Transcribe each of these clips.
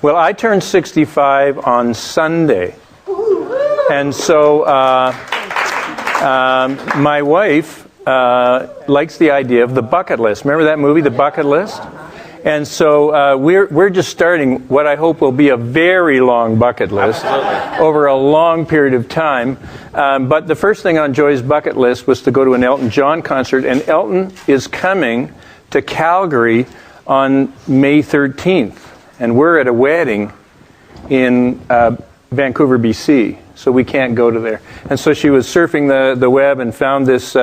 Well, I turned 65 on Sunday. And so my wife likes the idea of the bucket list. Remember that movie, The Bucket List? And so we're just starting what I hope will be a very long bucket list over a long period of time. But the first thing on Joy's bucket list was to go to an Elton John concert. And Elton is coming to Calgary on May 13th. And we're at a wedding in Vancouver, BC. So we can't go to there. And so she was surfing the web and found this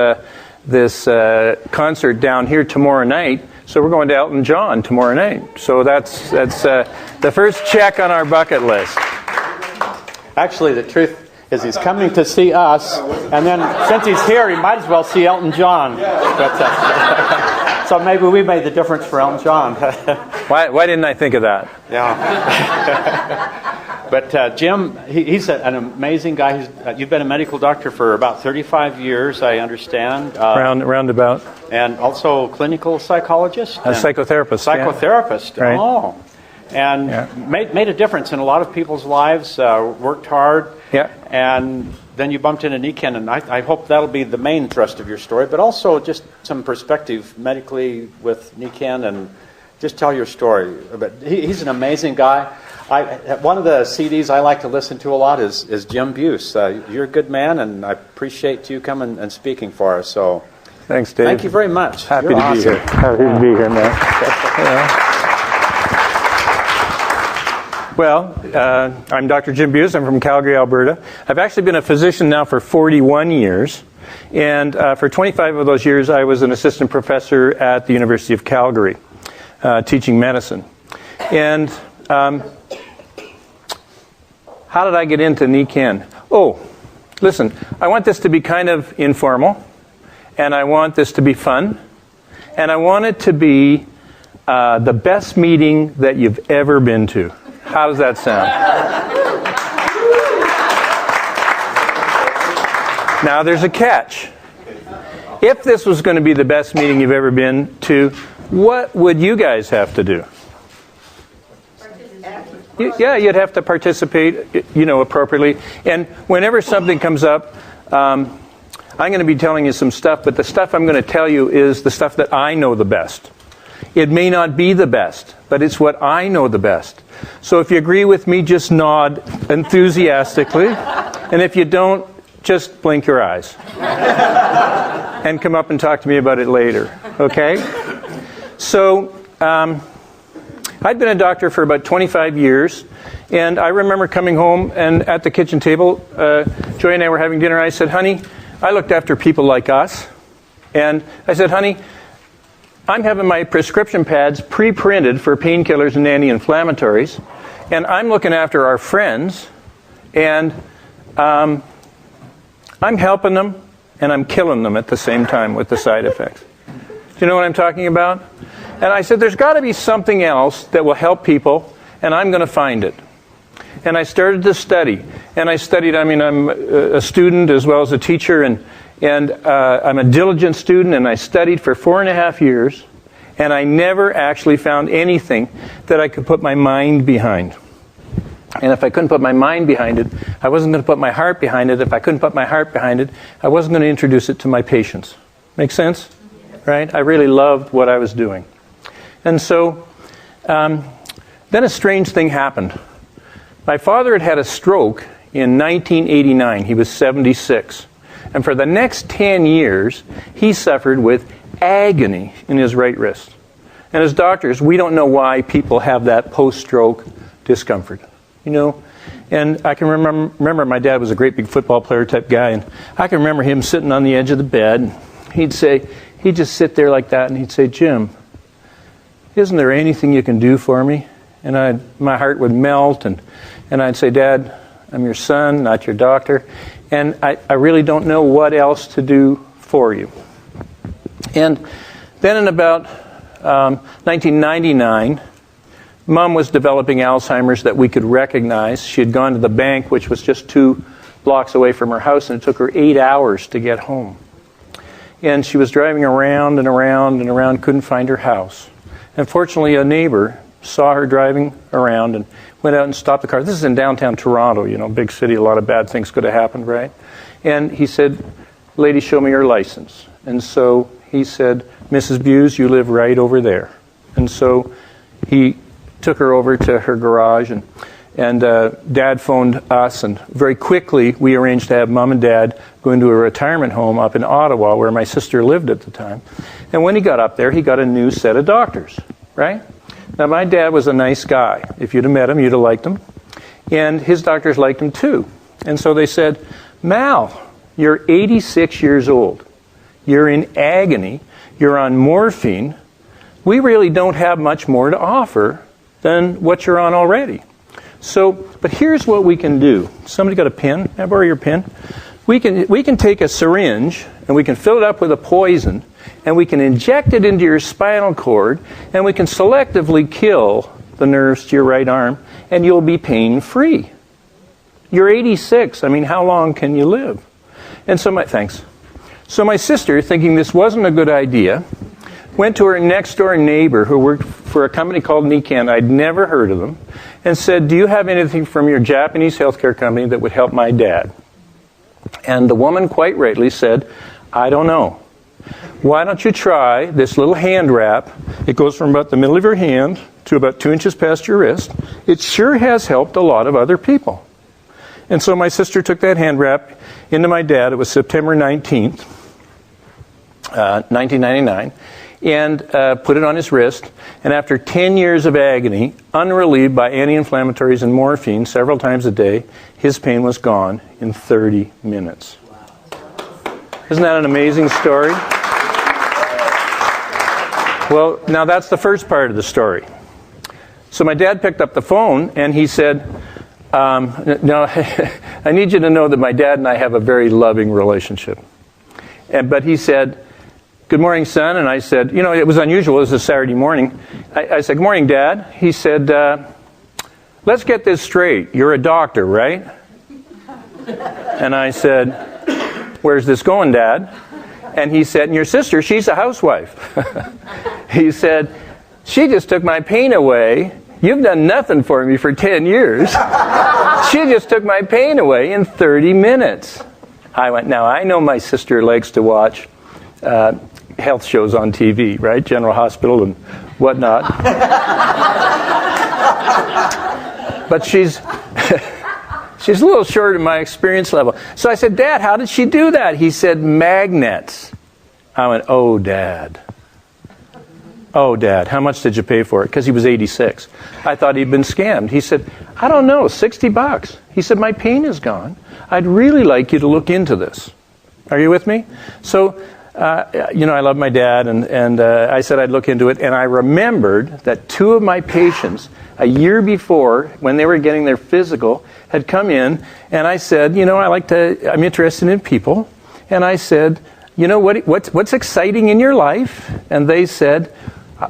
concert down here tomorrow night. So we're going to Elton John tomorrow night. So that's the first check on our bucket list. Actually, the truth is he's coming to see us, and then since he's here, he might as well see Elton John. So maybe we made the difference for Elton John. Why didn't I think of that? Yeah. But Jim, he's an amazing guy. You've been a medical doctor for about 35 years, I understand. Roundabout. And also clinical psychologist? A psychotherapist. Psychotherapist. Yeah. Right. Oh. And made a difference in a lot of people's lives, worked hard. Yeah. And then you bumped into Nikken, and I hope that'll be the main thrust of your story, but also just some perspective medically with Nikken, and just tell your story. But he's an amazing guy. One of the CDs I like to listen to a lot is Jim Bews. You're a good man, and I appreciate you coming and speaking for us. So, thanks, Dave. Thank you very much. Happy to be here. Happy to be here, man. Well, I'm Dr. Jim Bews. I'm from Calgary, Alberta. I've actually been a physician now for 41 years. And for 25 of those years, I was an assistant professor at the University of Calgary, teaching medicine. And how did I get into Nikken? Oh, listen, I want this to be kind of informal, and I want this to be fun, and I want it to be the best meeting that you've ever been to. How does that sound? Now, there's a catch. If this was going to be the best meeting you've ever been to, what would you guys have to do? Yeah, you'd have to participate, appropriately. And whenever something comes up, I'm going to be telling you some stuff, but the stuff I'm going to tell you is the stuff that I know the best. It may not be the best, but it's what I know the best. So if you agree with me, just nod enthusiastically. And if you don't, just blink your eyes. And come up and talk to me about it later. Okay? So, I'd been a doctor for about 25 years, and I remember coming home, and at the kitchen table, Joy and I were having dinner. I said, honey, I looked after people like us. And I said, honey, I'm having my prescription pads pre-printed for painkillers and anti-inflammatories, and I'm looking after our friends, and I'm helping them, and I'm killing them at the same time with the side effects. Do you know what I'm talking about? And I said, there's got to be something else that will help people, and I'm going to find it. And I started to study. And I studied, I'm a student as well as a teacher, and I'm a diligent student, and I studied for 4.5 years, and I never actually found anything that I could put my mind behind. And if I couldn't put my mind behind it, I wasn't going to put my heart behind it. If I couldn't put my heart behind it, I wasn't going to introduce it to my patients. Make sense? Right? I really loved what I was doing. And so, then a strange thing happened. My father had a stroke in 1989. He was 76. And for the next 10 years, he suffered with agony in his right wrist. And as doctors, we don't know why people have that post-stroke discomfort. And I can remember my dad was a great big football player type guy, and I can remember him sitting on the edge of the bed. He'd just sit there like that, and he'd say, Jim, isn't there anything you can do for me? And my heart would melt, and I'd say, Dad, I'm your son, not your doctor, and I really don't know what else to do for you. And then in about 1999, Mom was developing Alzheimer's that we could recognize. She had gone to the bank, which was just 2 blocks away from her house, and it took her 8 hours to get home. And she was driving around and around and around, couldn't find her house. And fortunately, a neighbor saw her driving around and went out and stopped the car. This is in downtown Toronto, big city, a lot of bad things could have happened, right? And he said, "Lady, show me your license." And so he said, "Mrs. Bews, you live right over there." And so he took her over to her garage, and Dad phoned us, and very quickly we arranged to have Mom and Dad go into a retirement home up in Ottawa where my sister lived at the time. And when he got up there, he got a new set of doctors, right? Now, my dad was a nice guy. If you'd have met him, you'd have liked him. And his doctors liked him too. And so they said, "Mal, you're 86 years old. You're in agony. You're on morphine. We really don't have much more to offer than what you're on already. But here's what we can do." Somebody got a pen? Can I borrow your pen? We can take a syringe and we can fill it up with a poison and we can inject it into your spinal cord and we can selectively kill the nerves to your right arm and you'll be pain-free. You're 86. I mean, how long can you live? And so my sister, thinking this wasn't a good idea, went to her next-door neighbor who worked for a company called Nikken. I'd never heard of them. And said, "Do you have anything from your Japanese healthcare company that would help my dad?" And the woman quite rightly said, "I don't know. Why don't you try this little hand wrap? It goes from about the middle of your hand to about 2 inches past your wrist. It sure has helped a lot of other people." And so my sister took that hand wrap into my dad. It was September 19th, 1999. And put it on his wrist. And after 10 years of agony, unrelieved by anti-inflammatories and morphine several times a day, his pain was gone in 30 minutes. Isn't that an amazing story? Well, now that's the first part of the story. So my dad picked up the phone and he said, "Now, I need you to know that my dad and I have a very loving relationship." But he said, "Good morning, son." And I said, it was unusual. It was a Saturday morning. I said, "Good morning, Dad." He said, "Let's get this straight. You're a doctor, right?" And I said, "Where's this going, Dad?" And he said, "And your sister, she's a housewife." He said, "She just took my pain away. You've done nothing for me for 10 years. She just took my pain away in 30 minutes. I went, now I know my sister likes to watch health shows on TV, right? General Hospital and whatnot. But she's a little short of my experience level. So I said, "Dad, how did she do that?" He said, "Magnets." I went, "Oh, Dad. Oh, Dad, how much did you pay for it?" Because he was 86. I thought he'd been scammed. He said, "I don't know, $60. He said, "My pain is gone. I'd really like you to look into this." Are you with me? So, I love my dad, and I said I'd look into it. And I remembered that 2 of my patients, a year before, when they were getting their physical, had come in, and I said, I'm interested in people. And I said, what's exciting in your life? And they said,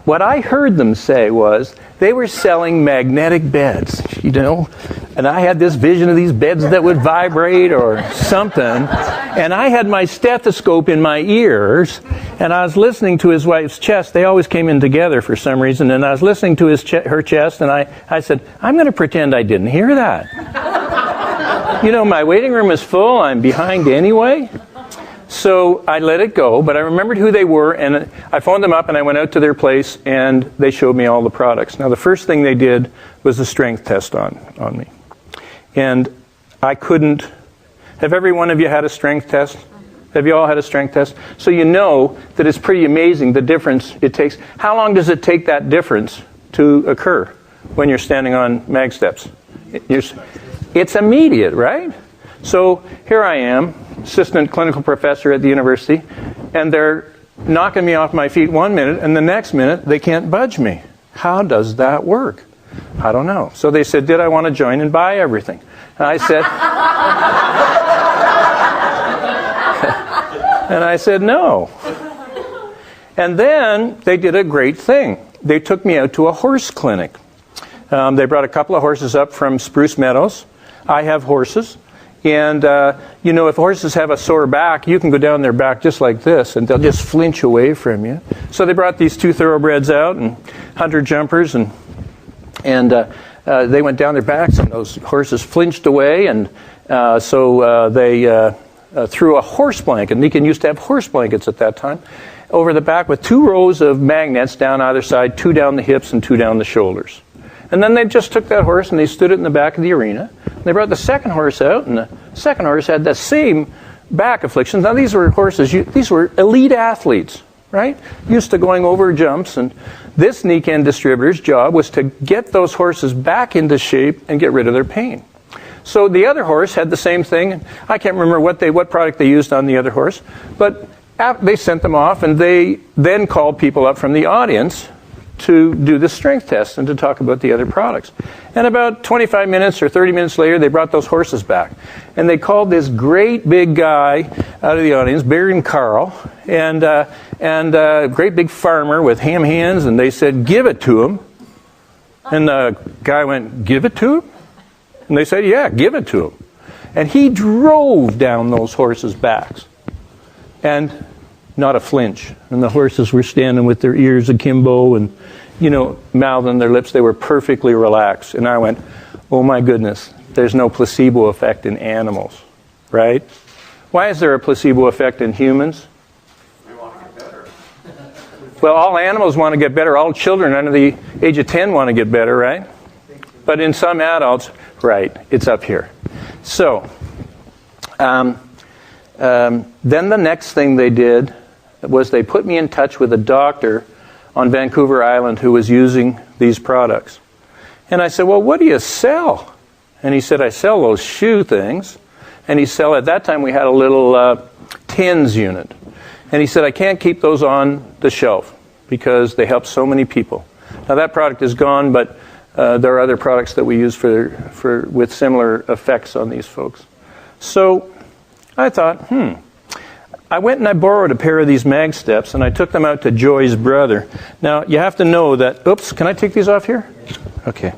what I heard them say was they were selling magnetic beds, and I had this vision of these beds that would vibrate or something, and I had my stethoscope in my ears, and I was listening to his wife's chest. They always came in together for some reason, and I was listening to her chest, and I said, I'm going to pretend I didn't hear that. My waiting room is full. I'm behind anyway. So I let it go, but I remembered who they were, and I phoned them up, and I went out to their place, and they showed me all the products. Now, the first thing they did was a strength test on me. And I couldn't... Have every one of you had a strength test? Have you all had a strength test? So you know that it's pretty amazing the difference it takes. How long does it take that difference to occur when you're standing on mag steps? It's immediate, right? So here I am, assistant clinical professor at the university, and they're knocking me off my feet 1 minute, and the next minute they can't budge me. How does that work? I don't know. So they said, did I want to join and buy everything? And I said, no. And then they did a great thing. They took me out to a horse clinic. They brought a couple of horses up from Spruce Meadows. I have horses. And, if horses have a sore back, you can go down their back just like this, and they'll just flinch away from you. So they brought these 2 thoroughbreds out, and hunter jumpers, and And they went down their backs, and those horses flinched away, and so they threw a horse blanket. Nikken used to have horse blankets at that time, over the back with 2 rows of magnets down either side, 2 down the hips and 2 down the shoulders. And then they just took that horse and they stood it in the back of the arena. They brought the second horse out, and the second horse had the same back afflictions. Now these were horses, these were elite athletes, right? Used to going over jumps, and this Nikken distributor's job was to get those horses back into shape and get rid of their pain. So the other horse had the same thing. I can't remember what product they used on the other horse, but they sent them off, and they then called people up from the audience to do the strength test and to talk about the other products. And about 25 minutes or 30 minutes later, they brought those horses back. And they called this great big guy out of the audience, bigger than Carl, and a great big farmer with ham hands, and they said, "Give it to him." And the guy went, "Give it to him?" And they said, "Yeah, give it to him." And he drove down those horses' backs. And not a flinch. And the horses were standing with their ears akimbo and, mouthing their lips. They were perfectly relaxed. And I went, oh my goodness, there's no placebo effect in animals, right? Why is there a placebo effect in humans? We want to get better. Well, all animals want to get better. All children under the age of 10 want to get better, right? But in some adults, right, it's up here. So, then the next thing they did was they put me in touch with a doctor on Vancouver Island who was using these products. And I said, well, what do you sell? And he said, I sell those shoe things. And at that time we had a little tins unit. And he said, I can't keep those on the shelf because they help so many people. Now that product is gone, but there are other products that we use with similar effects on these folks. So I thought, I went and I borrowed a pair of these mag steps, and I took them out to Joy's brother. Now, you have to know that... Oops, can I take these off here? Okay.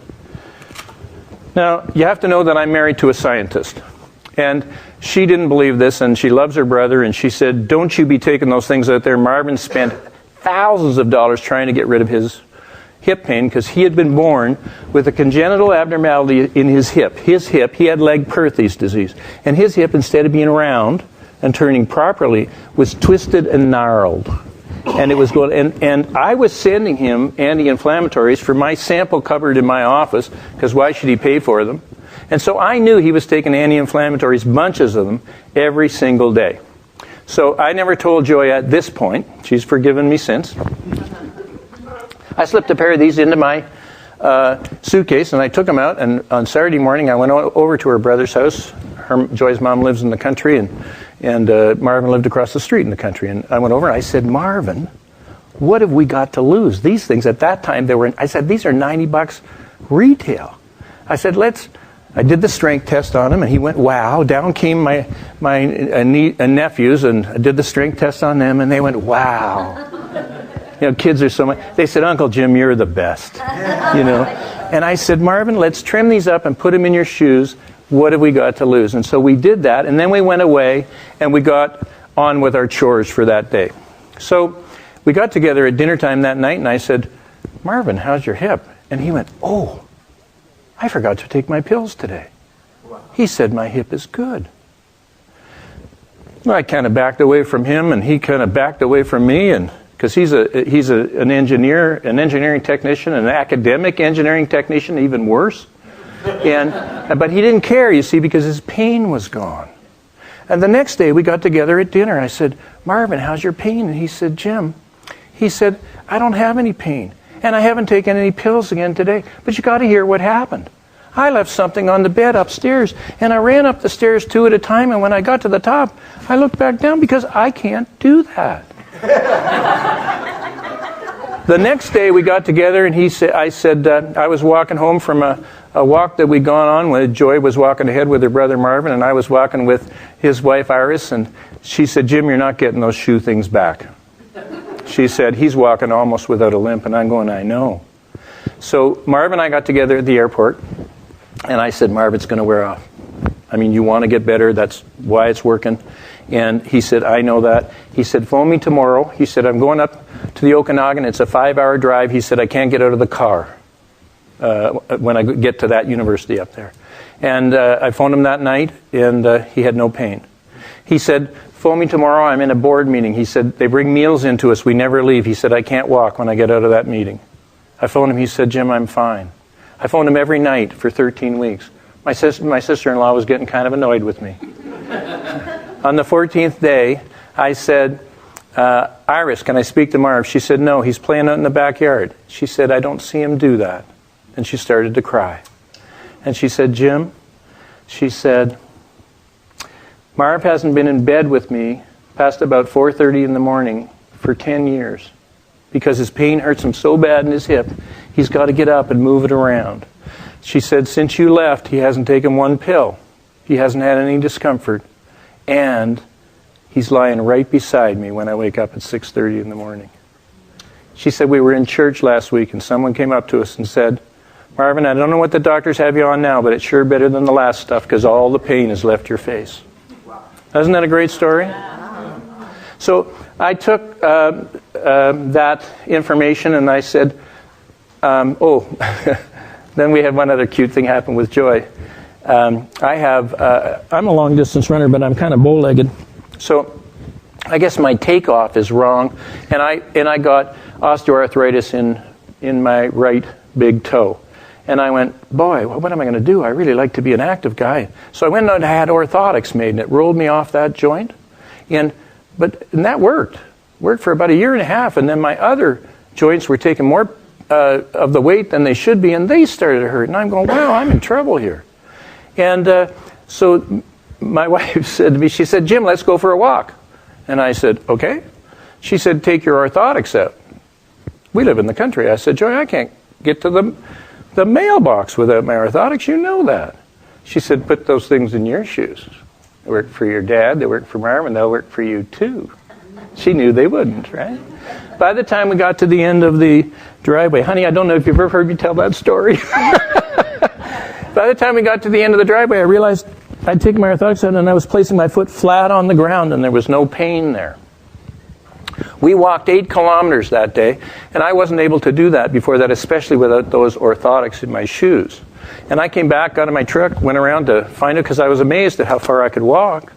Now, you have to know that I'm married to a scientist. And she didn't believe this, and she loves her brother, and she said, don't you be taking those things out there. Marvin spent thousands of dollars trying to get rid of his hip pain because he had been born with a congenital abnormality in his hip. He had Legg-Perthes disease. And his hip, instead of being round and turning properly, was twisted and gnarled. And it was going, and I was sending him anti-inflammatories for my sample cupboard in my office, because why should he pay for them? And so I knew he was taking anti-inflammatories, bunches of them, every single day. So I never told Joy at this point. She's forgiven me since. I slipped a pair of these into my suitcase, and I took them out, and on Saturday morning I went over to her brother's house. Joy's mom lives in the country, and Marvin lived across the street in the country. And I went over and I said, Marvin, what have we got to lose? These things, at that time, I said, these are $90 retail. I said, I did the strength test on him, and he went, wow. Down came my nephews, and I did the strength test on them, and they went, wow. Kids are so much. They said, Uncle Jim, you're the best. And I said, Marvin, let's trim these up and put them in your shoes. What have we got to lose? And so we did that, and then we went away, and we got on with our chores for that day. So we got together at dinner time that night, and I said, Marvin, how's your hip? And he went, oh, I forgot to take my pills today. Wow. He said, my hip is good. Well, I kind of backed away from him, and he kind of backed away from me, and because he's an engineer, an engineering technician, an academic engineering technician, even worse. But he didn't care, you see, because his pain was gone. And the next day we got together at dinner, and I said, Marvin, how's your pain? And he said, Jim, I don't have any pain, and I haven't taken any pills again today. But you got to hear what happened. I left something on the bed upstairs, and I ran up the stairs 2 at a time, and when I got to the top, I looked back down because I can't do that. The next day we got together, and I was walking home from a walk that we'd gone on when Joy was walking ahead with her brother Marvin, and I was walking with his wife Iris, and she said, Jim, you're not getting those shoe things back. She said, he's walking almost without a limp, and I'm going, I know. So Marv and I got together at the airport, and I said, Marv, it's going to wear off. I mean, you want to get better, that's why it's working. And he said, I know that. He said, phone me tomorrow. He said, I'm going up to the Okanagan. It's a 5-hour drive. He said, I can't get out of the car. when I get to that university up there. And I phoned him that night, and he had no pain. He said, phone me tomorrow, I'm in a board meeting. He said, they bring meals into us, we never leave. He said, I can't walk when I get out of that meeting. I phoned him, he said, Jim, I'm fine. I phoned him every night for 13 weeks. My sister-in-law was getting kind of annoyed with me. On the 14th day, I said, Iris, can I speak to Marv? She said, no, he's playing out in the backyard. She said, I don't see him do that. And she started to cry. And she said, Jim, she said, Marv hasn't been in bed with me past about 4:30 in the morning for 10 years because his pain hurts him so bad in his hip, he's got to get up and move it around. She said, since you left, he hasn't taken one pill. He hasn't had any discomfort. And he's lying right beside me when I wake up at 6:30 in the morning. She said, we were in church last week and someone came up to us and said, Marvin, I don't know what the doctors have you on now, but it's sure better than the last stuff because all the pain has left your face. Wow. Isn't that a great story? Yeah. So I took that information and I said, then we had one other cute thing happen with Joy. I'm a long distance runner, but I'm kind of bow-legged. So I guess my takeoff is wrong, and I got osteoarthritis in my right big toe. And I went, boy, what am I going to do? I really like to be an active guy. So I went and I had orthotics made, and it rolled me off that joint. And that worked. Worked for about a year and a half, and then my other joints were taking more of the weight than they should be, and they started to hurt. And I'm going, wow, I'm in trouble here. And so my wife said to me, she said, Jim, let's go for a walk. And I said, okay. She said, take your orthotics out. We live in the country. I said, Joy, I can't get to the mailbox without my orthotics. You know that. She said, put those things in your shoes. They work for your dad. They work for Marvin. They'll work for you too. She knew they wouldn't, right? By the time we got to the end of the driveway, honey, I don't know if you've ever heard me tell that story. By the time we got to the end of the driveway, I realized I'd taken my orthotics out and I was placing my foot flat on the ground and there was no pain there. We walked 8 kilometers that day, and I wasn't able to do that before that, especially without those orthotics in my shoes. And I came back, got in my truck, went around to find it because I was amazed at how far I could walk.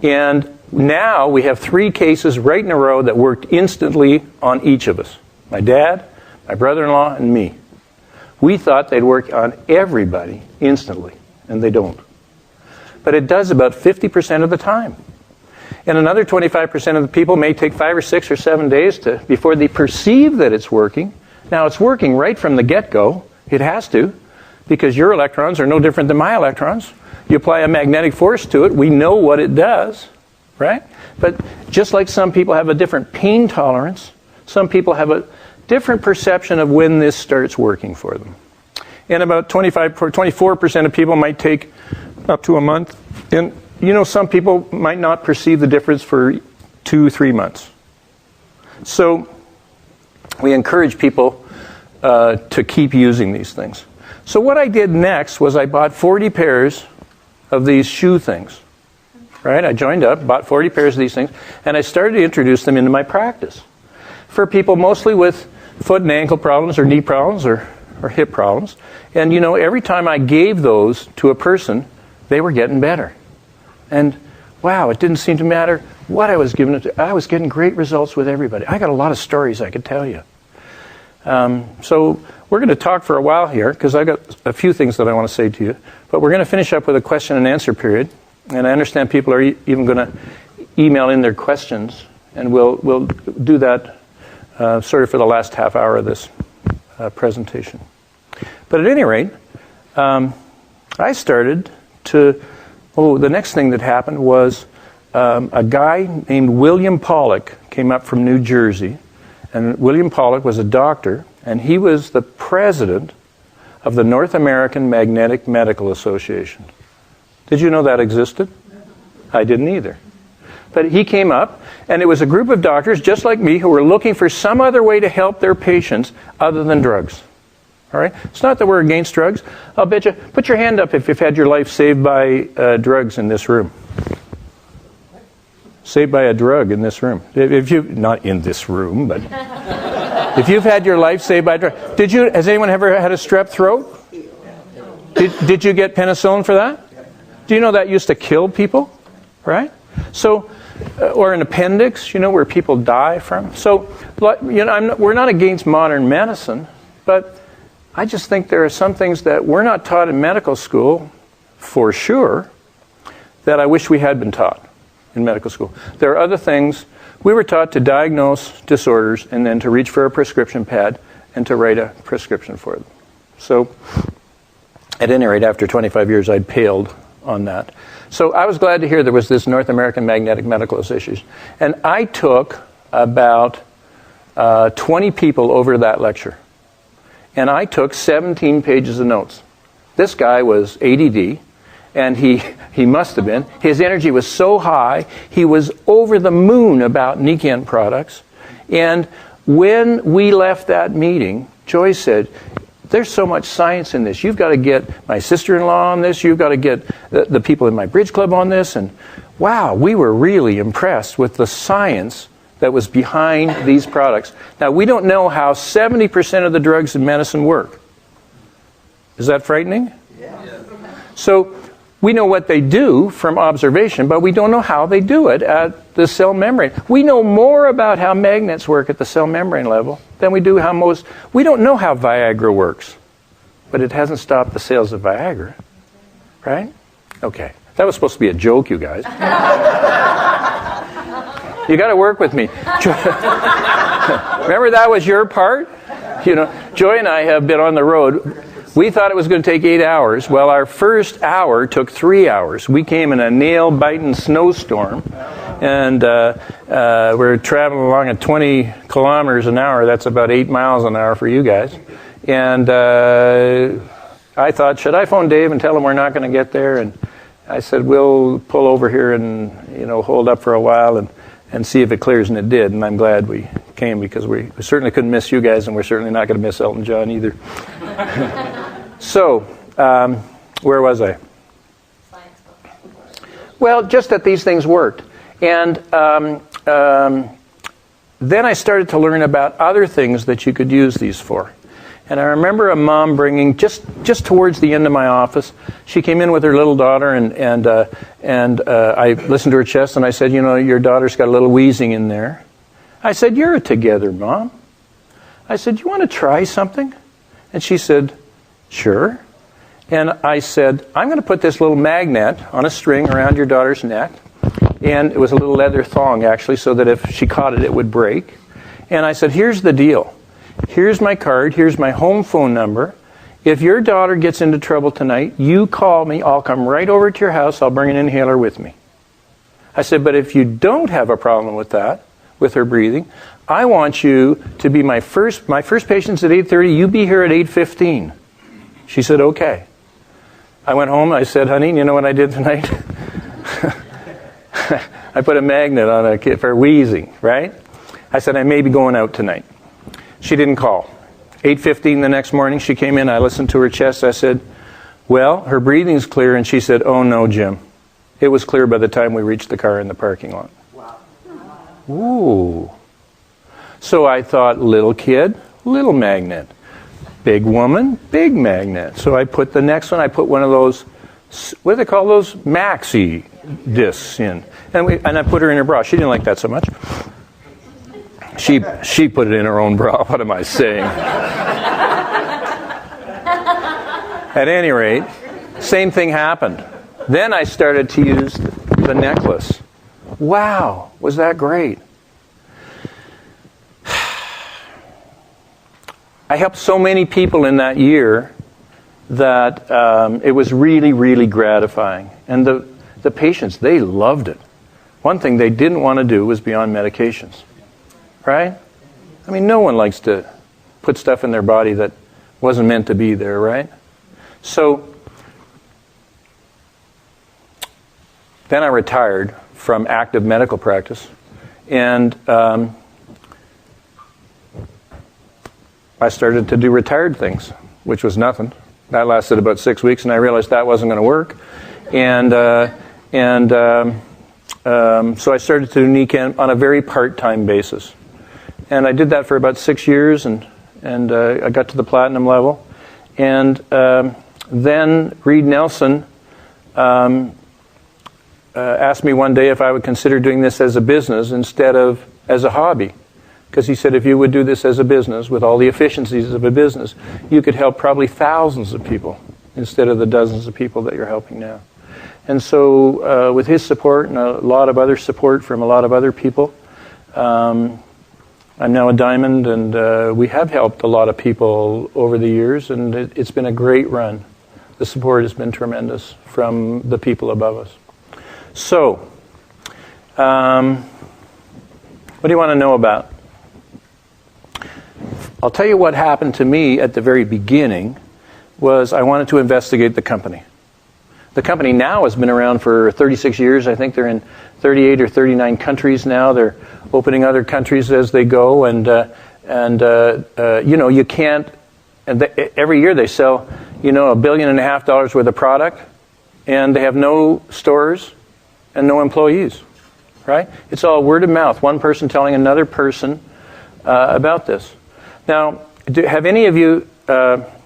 And now we have 3 cases right in a row that worked instantly on each of us. My dad, my brother-in-law, and me. We thought they'd work on everybody instantly, and they don't. But it does about 50% of the time. And another 25% of the people may take 5 or 6 or 7 days before they perceive that it's working. Now, it's working right from the get-go. It has to, because your electrons are no different than my electrons. You apply a magnetic force to it, we know what it does, right? But just like some people have a different pain tolerance, some people have a different perception of when this starts working for them. And about 24% of people might take up to a month. And you know, some people might not perceive the difference for 2-3 months. So we encourage people to keep using these things. So what I did next was I bought 40 pairs of these shoe things. Right? I joined up, bought 40 pairs of these things, and I started to introduce them into my practice. For people mostly with foot and ankle problems or knee problems or hip problems. And you know, every time I gave those to a person, they were getting better. And wow, it didn't seem to matter what I was giving it to. I was getting great results with everybody. I got a lot of stories I could tell you. So we're going to talk for a while here because I got a few things that I want to say to you. But we're going to finish up with a question and answer period. And I understand people are even going to email in their questions. And we'll do that sort of for the last half hour of this presentation. But at any rate, I started to... the next thing that happened was a guy named William Pollock came up from New Jersey. And William Pollock was a doctor, and he was the president of the North American Magnetic Medical Association. Did you know that existed? I didn't either. But he came up, and it was a group of doctors just like me who were looking for some other way to help their patients other than drugs. All right? It's not that we're against drugs. I'll bet you. Put your hand up if you've had your life saved by drugs in this room. Saved by a drug in this room. If you, not in this room, but If you've had your life saved by drug, has anyone ever had a strep throat? Did you get penicillin for that? Do you know that used to kill people? Right? So, or an appendix, where people die from. So, we're not against modern medicine, but I just think there are some things that we're not taught in medical school, for sure, that I wish we had been taught in medical school. There are other things. We were taught to diagnose disorders and then to reach for a prescription pad and to write a prescription for them. So, at any rate, after 25 years, I'd paled on that. So I was glad to hear there was this North American Magnetic Medical Association. And I took about 20 people over that lecture. And I took 17 pages of notes. This guy was ADD, and he must have been. His energy was so high, he was over the moon about Nikken products. And when we left that meeting, Joy said, there's so much science in this. You've got to get my sister-in-law on this. You've got to get the people in my bridge club on this. And wow, we were really impressed with the science that was behind these products. Now, we don't know how 70% of the drugs in medicine work. Is that frightening? Yeah. So we know what they do from observation, but we don't know how they do it at the cell membrane. We know more about how magnets work at the cell membrane level than we do we don't know how Viagra works, but it hasn't stopped the sales of Viagra, right? Okay, that was supposed to be a joke, you guys. You got to work with me. Remember that was your part? Joy and I have been on the road. We thought it was going to take 8 hours. Well, our first hour took 3 hours. We came in a nail-biting snowstorm, and we're traveling along at 20 kilometers an hour. That's about 8 miles an hour for you guys. And I thought, should I phone Dave and tell him we're not going to get there? And I said, we'll pull over here and hold up for a while and see if it clears, and it did. And I'm glad we came, because we certainly couldn't miss you guys, and we're certainly not going to miss Elton John either. So, where was I? Well, just that these things worked. And then I started to learn about other things that you could use these for. And I remember a mom bringing, just towards the end of my office, she came in with her little daughter, and I listened to her chest, and I said, your daughter's got a little wheezing in there. I said, you're together, Mom. I said, you want to try something? And she said, sure. And I said, I'm going to put this little magnet on a string around your daughter's neck. And it was a little leather thong, actually, so that if she caught it, it would break. And I said, here's the deal. Here's my card. Here's my home phone number. If your daughter gets into trouble tonight, you call me. I'll come right over to your house. I'll bring an inhaler with me. I said, but if you don't have a problem with that, with her breathing, I want you to be my first patient's at 8:30. You be here at 8:15. She said, okay. I went home. I said, honey, you know what I did tonight? I put a magnet on a kid for wheezing, right? I said, I may be going out tonight. She didn't call. 8:15 the next morning, she came in. I listened to her chest. I said, well, her breathing's clear. And she said, oh, no, Jim. It was clear by the time we reached the car in the parking lot. Wow. Ooh. So I thought, little kid, little magnet. Big woman, big magnet. So I put the next one. I put one of those, what do they call those? Maxi discs in. And I put her in her bra. She didn't like that so much. She put it in her own bra. What am I saying? At any rate, same thing happened. Then I started to use the necklace. Wow, was that great? I helped so many people in that year that it was really, really gratifying. And the patients, they loved it. One thing they didn't want to do was be on medications. Right? I mean, no one likes to put stuff in their body that wasn't meant to be there, right? So then I retired from active medical practice, and I started to do retired things, which was nothing. That lasted about 6 weeks, and I realized that wasn't going to work. So I started to do Nikken on a very part-time basis. And I did that for about 6 years, and I got to the platinum level. And then Reed Nelson asked me one day if I would consider doing this as a business instead of as a hobby. Because he said if you would do this as a business, with all the efficiencies of a business, you could help probably thousands of people instead of the dozens of people that you're helping now. And so with his support and a lot of other support from a lot of other people, I'm now a diamond, and we have helped a lot of people over the years, and it's been a great run. The support has been tremendous from the people above us. So, what do you want to know about? I'll tell you what happened to me at the very beginning was I wanted to investigate the company. The company now has been around for 36 years. I think they're in 38 or 39 countries now. They're opening other countries as they go, and you can't. And every year they sell, $1.5 billion worth of product, and they have no stores and no employees, right? It's all word of mouth. One person telling another person about this. Now, have any of you?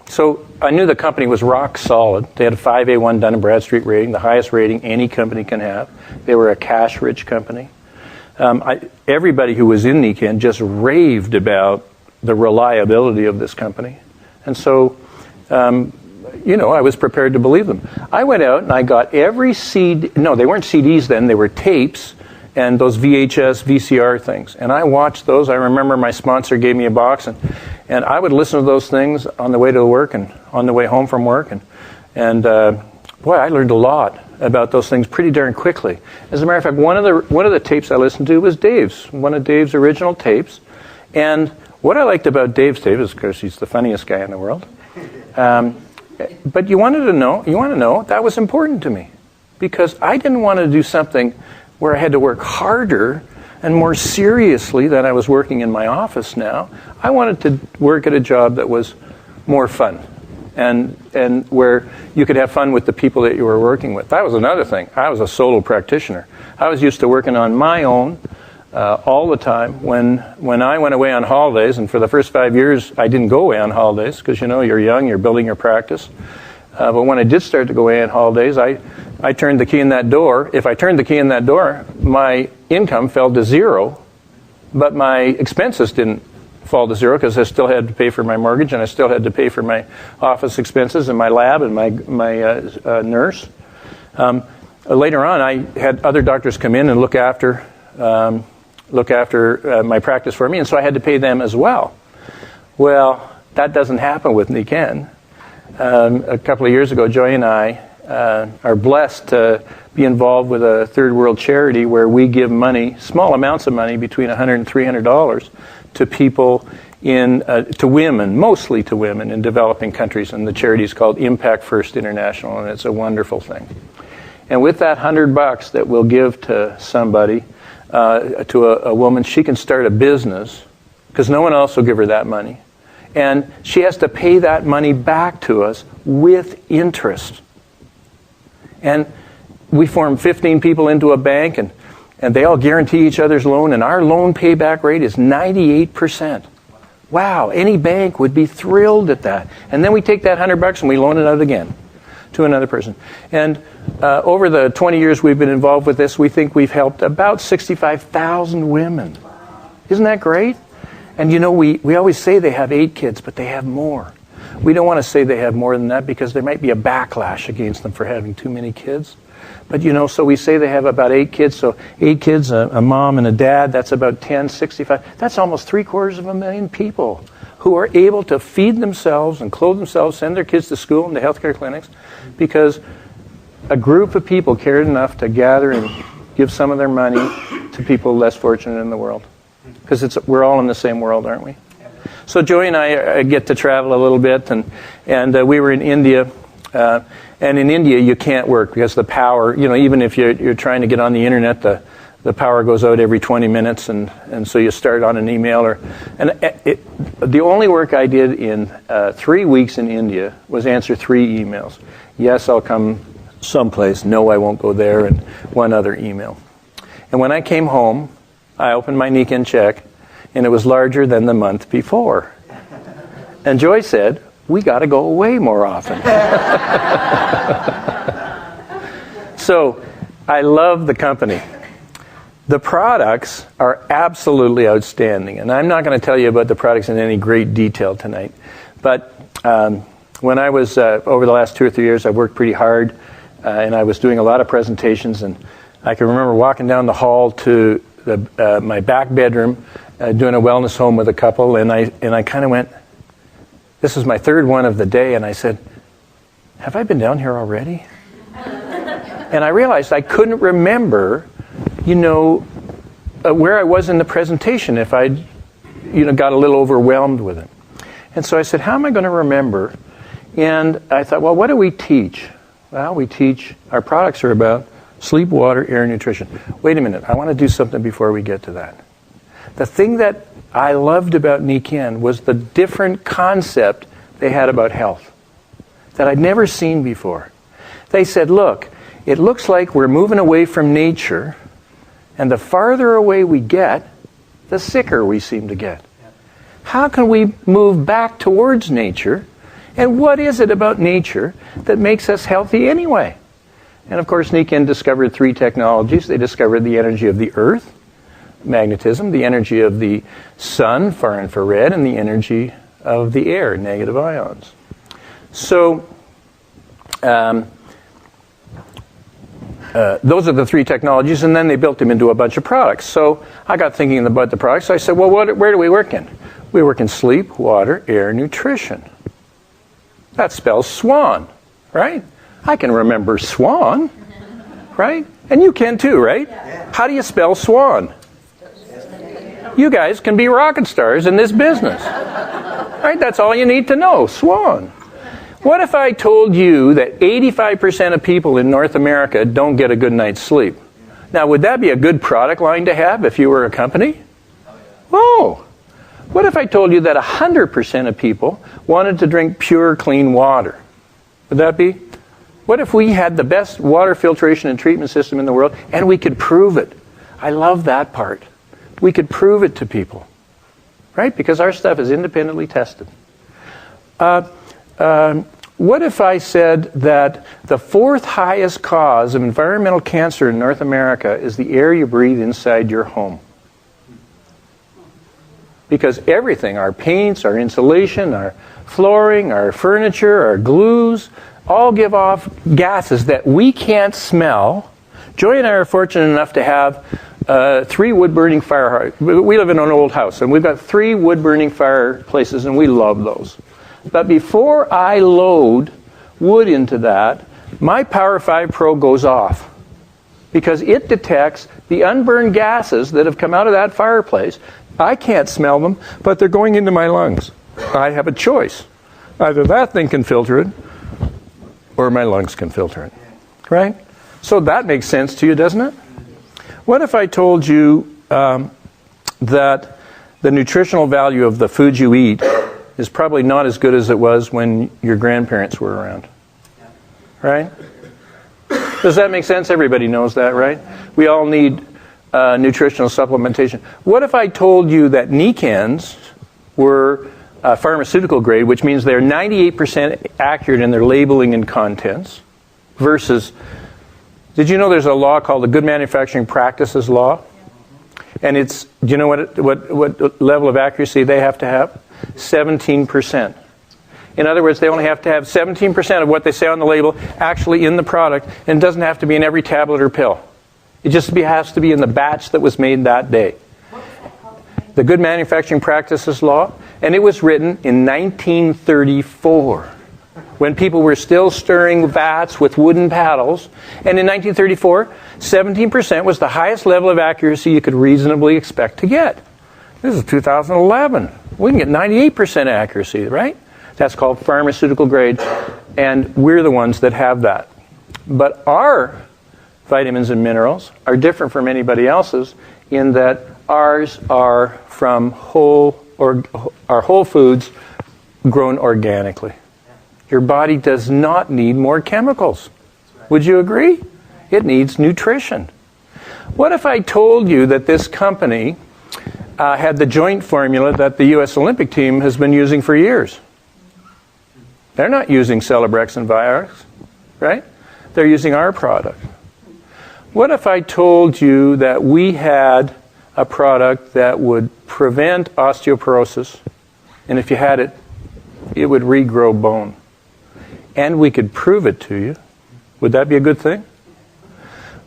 So I knew the company was rock solid. They had a 5A1 Dun & Bradstreet rating, the highest rating any company can have. They were a cash-rich company. Everybody who was in Nikken just raved about the reliability of this company. And so, I was prepared to believe them. I went out and I got every CD. No, they weren't CDs then. They were tapes and those VHS, VCR things. And I watched those. I remember my sponsor gave me a box, and I would listen to those things on the way to work and on the way home from work. And boy, I learned a lot about those things pretty darn quickly. As a matter of fact, one of the tapes I listened to was Dave's, one of Dave's original tapes. And what I liked about Dave's tape is, of course, he's the funniest guy in the world. But you want to know, that was important to me. Because I didn't want to do something where I had to work harder and more seriously than I was working in my office now. I wanted to work at a job that was more fun and where you could have fun with the people that you were working with. That was another thing. I was a solo practitioner. I was used to working on my own all the time. When I went away on holidays, and for the first 5 years I didn't go away on holidays because, you're young, you're building your practice. But when I did start to go away on holidays, I turned the key in that door. If I turned the key in that door, my income fell to zero, but my expenses didn't fall to zero because I still had to pay for my mortgage, and I still had to pay for my office expenses and my lab and my nurse. Later on, I had other doctors come in and look after my practice for me, and so I had to pay them as well. Well, that doesn't happen with Nikken. A couple of years ago, Joy and I are blessed to be involved with a third world charity where we give money, small amounts of money, between $100 and $300 to people to women, mostly to women in developing countries. And the charity is called Impact First International, and it's a wonderful thing. And with that $100 that we'll give to somebody, to a woman, she can start a business because no one else will give her that money. And she has to pay that money back to us with interest. And we form 15 people into a bank, and they all guarantee each other's loan, and our loan payback rate is 98%. Wow, any bank would be thrilled at that. And then we take that $100 and we loan it out again to another person. And over the 20 years we've been involved with this, we think we've helped about 65,000 women. Isn't that great? And we always say they have 8 kids, but they have more. We don't want to say they have more than that because there might be a backlash against them for having too many kids. But so we say they have about 8 kids. So 8 kids, a mom and a dad, that's about 10, 65. That's almost 750,000 people who are able to feed themselves and clothe themselves, send their kids to school and to healthcare clinics because a group of people cared enough to gather and give some of their money to people less fortunate in the world. Because we're all in the same world, aren't we? So Joey and I get to travel a little bit, and we were in India, and in India you can't work because the power, even if you're trying to get on the internet, the power goes out every 20 minutes, and so you start on an email. The only work I did in 3 weeks in India was answer 3 emails. Yes, I'll come someplace. No, I won't go there, and one other email. And when I came home, I opened my Nikken check. and it was larger than the month before. And Joy said, we got to go away more often. So I love the company. The products are absolutely outstanding. And I'm not going to tell you about the products in any great detail tonight. But when I was, over the last 2 or 3 years, I worked pretty hard. And I was doing a lot of presentations. And I can remember walking down the hall to my back bedroom, doing a wellness home with a couple. And I kind of went, this was my third one of the day. And I said, have I been down here already? And I realized I couldn't remember, where I was in the presentation if I'd, got a little overwhelmed with it. And so I said, how am I going to remember? And I thought, well, what do we teach? Well, we teach, our products are about sleep, water, air, nutrition. Wait a minute, I want to do something before we get to that. The thing that I loved about Nikken was the different concept they had about health that I'd never seen before. They said, look, it looks like we're moving away from nature, and the farther away we get, the sicker we seem to get. How can we move back towards nature? And what is it about nature that makes us healthy anyway? And of course, Nikken discovered 3 technologies. They discovered the energy of the earth, magnetism, the energy of the sun, far infrared, and the energy of the air, negative ions. So, those are the 3 technologies, and then they built them into a bunch of products. So I got thinking about the products. So I said, well, where do we work in? We work in sleep, water, air, nutrition. That spells SWAN, right? I can remember SWAN, right? And you can too, right? How do you spell SWAN? You guys can be rocket stars in this business, right? That's all you need to know, SWAN. What if I told you that 85% of people in North America don't get a good night's sleep? Now, would that be a good product line to have if you were a company? Oh. What if I told you that 100% of people wanted to drink pure, clean water? Would that be? What if we had the best water filtration and treatment system in the world, and we could prove it? I love that part. We could prove it to people, right? Because our stuff is independently tested. What if I said that the 4th highest cause of environmental cancer in North America is the air you breathe inside your home? Because everything, our paints, our insulation, our flooring, our furniture, our glues, all give off gases that we can't smell. Joy and I are fortunate enough to have 3 wood-burning fireplaces. We live in an old house, and we've got 3 wood-burning fireplaces, and we love those. But before I load wood into that, my Power 5 Pro goes off because it detects the unburned gases that have come out of that fireplace. I can't smell them, but they're going into my lungs. I have a choice. Either that thing can filter it, or my lungs can filter it. Right? So that makes sense to you, doesn't it? What if I told you that the nutritional value of the food you eat is probably not as good as it was when your grandparents were around? Right? Does that make sense? Everybody knows that, right? We all need nutritional supplementation. What if I told you that Nikkens were pharmaceutical grade, which means they're 98% accurate in their labeling and contents, versus, did you know there's a law called the Good Manufacturing Practices Law? And it's, do you know what level of accuracy they have to have? 17%. In other words, they only have to have 17% of what they say on the label actually in the product, and it doesn't have to be in every tablet or pill. It just has to be in the batch that was made that day. The Good Manufacturing Practices Law, and it was written in 1934, when people were still stirring vats with wooden paddles. And in 1934, 17% was the highest level of accuracy you could reasonably expect to get. This is 2011. We can get 98% accuracy, right? That's called pharmaceutical grade, and we're the ones that have that. But our vitamins and minerals are different from anybody else's in that ours are from whole foods grown organically. Your body does not need more chemicals. Would you agree? It needs nutrition. What if I told you that this company had the joint formula that the U.S. Olympic team has been using for years. They're not using Celebrex and Vioxx, right? They're using our product. What if I told you that we had a product that would prevent osteoporosis, and if you had it, it would regrow bone, and we could prove it to you? Would that be a good thing?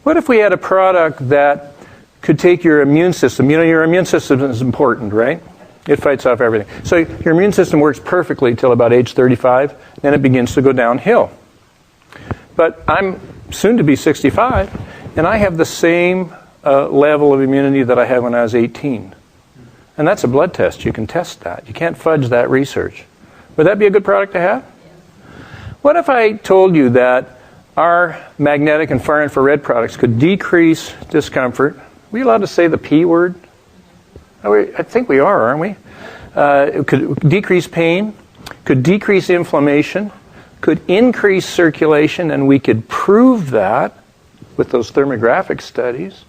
What if we had a product that could take your immune system? You know, your immune system is important, right? It fights off everything. So your immune system works perfectly till about age 35, then it begins to go downhill. But I'm soon to be 65, and I have the same level of immunity that I had when I was 18. And that's a blood test. You can test that. You can't fudge that research. Would that be a good product to have? What if I told you that our magnetic and far infrared products could decrease discomfort? Are we allowed to say the P word? I think we are, aren't we? It could decrease pain, could decrease inflammation, could increase circulation, and we could prove that with those thermographic studies,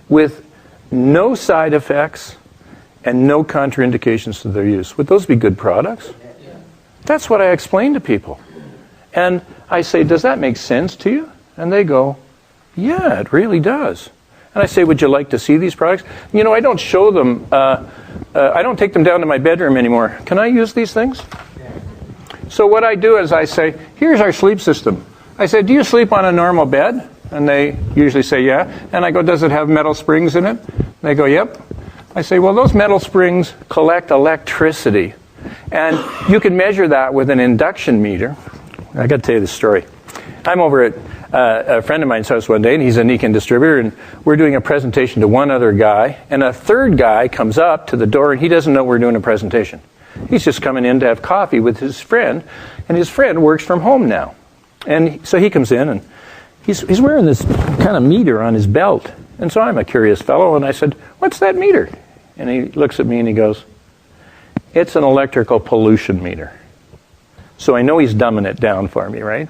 with no side effects and no contraindications to their use. Would those be good products? That's what I explain to people. And I say, does that make sense to you? And they go, yeah, it really does. And I say, would you like to see these products? You know, I don't show them, I don't take them down to my bedroom anymore. Can I use these things? So what I do is I say, here's our sleep system. I say, do you sleep on a normal bed? And they usually say, yeah. And I go, does it have metal springs in it? They go, yep. I say, well, those metal springs collect electricity. And you can measure that with an induction meter. I got to tell you this story. I'm over at a friend of mine's house one day, and he's a Nikken distributor, and we're doing a presentation to one other guy, and a third guy comes up to the door, and he doesn't know we're doing a presentation. He's just coming in to have coffee with his friend, and his friend works from home now. And so he comes in, and he's wearing this kind of meter on his belt. And so I'm a curious fellow, and I said, what's that meter? And he looks at me, and he goes, it's an electrical pollution meter. So I know he's dumbing it down for me, right?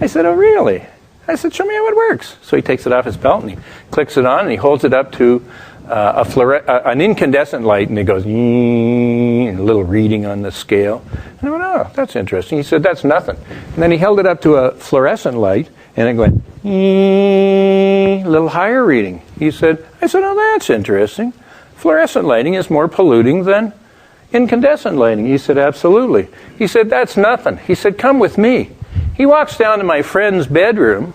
I said, oh, really? I said, show me how it works. So he takes it off his belt, and he clicks it on, and he holds it up to an incandescent light, and it goes, and a little reading on the scale. And I went, oh, that's interesting. He said, that's nothing. And then he held it up to a fluorescent light, and it went, a little higher reading. I said, oh, that's interesting. Fluorescent lighting is more polluting than incandescent lighting. He said, absolutely. He said, that's nothing. He said, come with me. He walks down to my friend's bedroom.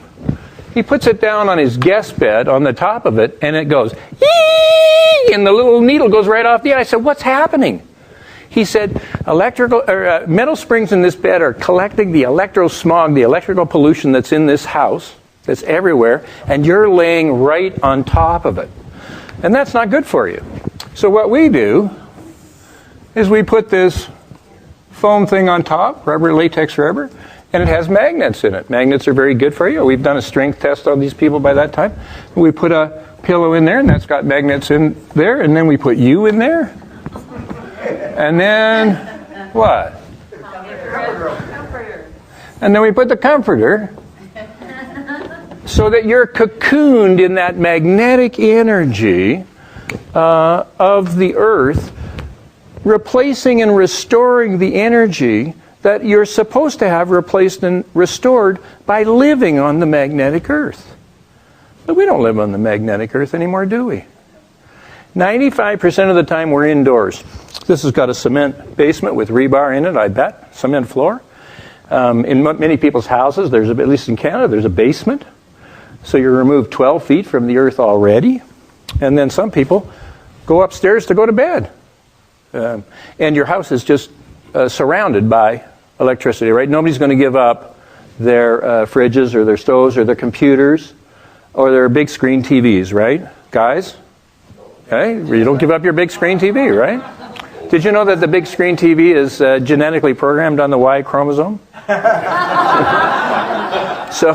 He puts it down on his guest bed on the top of it, and it goes, ee! And the little needle goes right off the eye. I said, what's happening? He said, metal springs in this bed are collecting the electrosmog, the electrical pollution that's in this house, that's everywhere, and you're laying right on top of it. And that's not good for you. So what we do is we put this foam thing on top, latex rubber, and it has magnets in it. Magnets are very good for you. We've done a strength test on these people by that time. We put a pillow in there, and that's got magnets in there, and then we put you in there. And then, what? Comforter. And then we put the comforter so that you're cocooned in that magnetic energy of the earth, replacing and restoring the energy that you're supposed to have replaced and restored by living on the magnetic earth. But we don't live on the magnetic earth anymore, do we? 95% of the time we're indoors. This has got a cement basement with rebar in it, I bet, cement floor. In many people's houses, at least in Canada, there's a basement. So you're removed 12 feet from the earth already. And then some people go upstairs to go to bed. And your house is just surrounded by electricity, right? Nobody's going to give up their fridges or their stoves or their computers or their big screen TVs, right? Guys? Okay? You don't give up your big screen TV, right? Did you know that the big screen TV is genetically programmed on the Y chromosome? So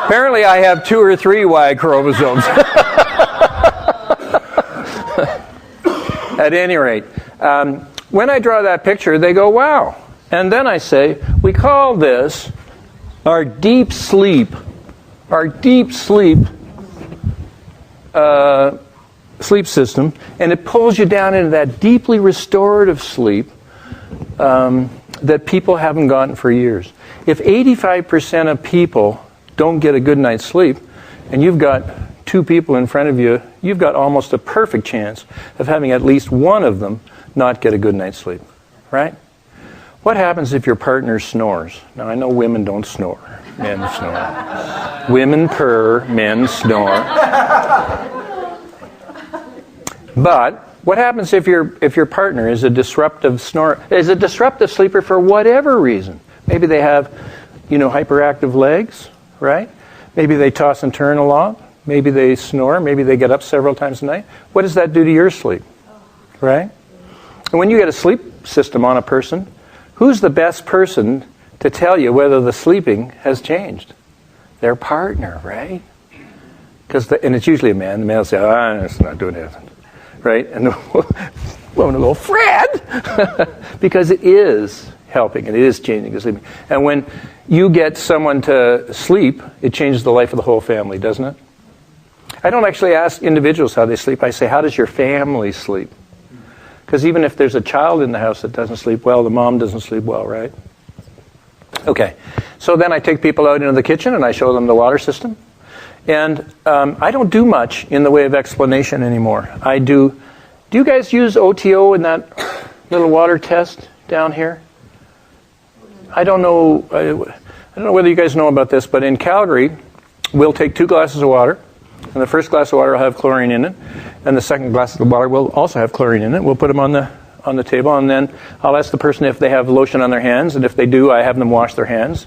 apparently I have 2 or 3 Y chromosomes. At any rate, when I draw that picture, they go, wow. And then I say, we call this our deep sleep sleep system, and it pulls you down into that deeply restorative sleep that people haven't gotten for years. If 85% of people don't get a good night's sleep, and you've got 2 people in front of you, you've got almost a perfect chance of having at least one of them not get a good night's sleep, right? What happens if your partner snores? Now, I know women don't snore. Men snore. Women purr, men snore. But what happens if your partner is a disruptive sleeper for whatever reason? Maybe they have, hyperactive legs, right? Maybe they toss and turn a lot. Maybe they snore. Maybe they get up several times a night. What does that do to your sleep, right? And when you get a sleep system on a person, who's the best person to tell you whether the sleeping has changed? Their partner, right? And it's usually a man. The man will say, it's not doing anything. Right? And the woman will go, Fred! Because it is helping, and it is changing the sleeping. And when you get someone to sleep, it changes the life of the whole family, doesn't it? I don't actually ask individuals how they sleep. I say, how does your family sleep? Because even if there's a child in the house that doesn't sleep well, the mom doesn't sleep well, right? Okay. So then I take people out into the kitchen and I show them the water system. And I don't do much in the way of explanation anymore. Do you guys use OTO in that little water test down here? I don't know whether you guys know about this, but in Calgary, we'll take 2 glasses of water. And the first glass of water will have chlorine in it. And the second glass of water will also have chlorine in it. We'll put them on the table, and then I'll ask the person if they have lotion on their hands. And if they do, I have them wash their hands.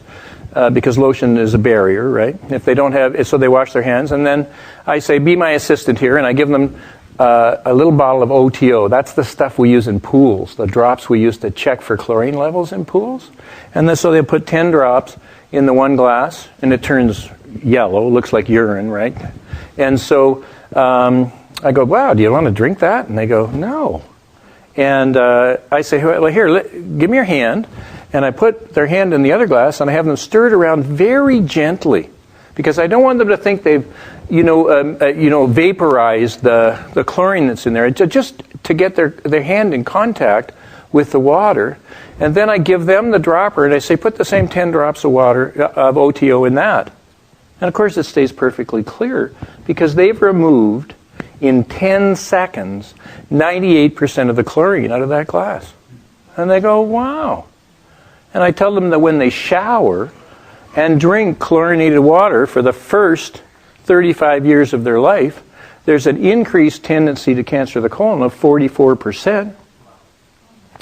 Because lotion is a barrier, right? If they don't have it, so they wash their hands. And then I say, be my assistant here, and I give them a little bottle of OTO. That's the stuff we use in pools, the drops we use to check for chlorine levels in pools. And then so they put 10 drops in the one glass, and it turns yellow, looks like urine, right? And so I go, wow, do you want to drink that? And they go, no. And I say, well, here, give me your hand. And I put their hand in the other glass, and I have them stir it around very gently, because I don't want them to think they've, vaporized the chlorine that's in there. Just to get their hand in contact with the water, and then I give them the dropper, and I say, put the same 10 drops of water of OTO in that, and of course it stays perfectly clear because they've removed in 10 seconds 98% of the chlorine out of that glass, and they go, wow. And I tell them that when they shower and drink chlorinated water for the first 35 years of their life, there's an increased tendency to cancer of the colon of 44%,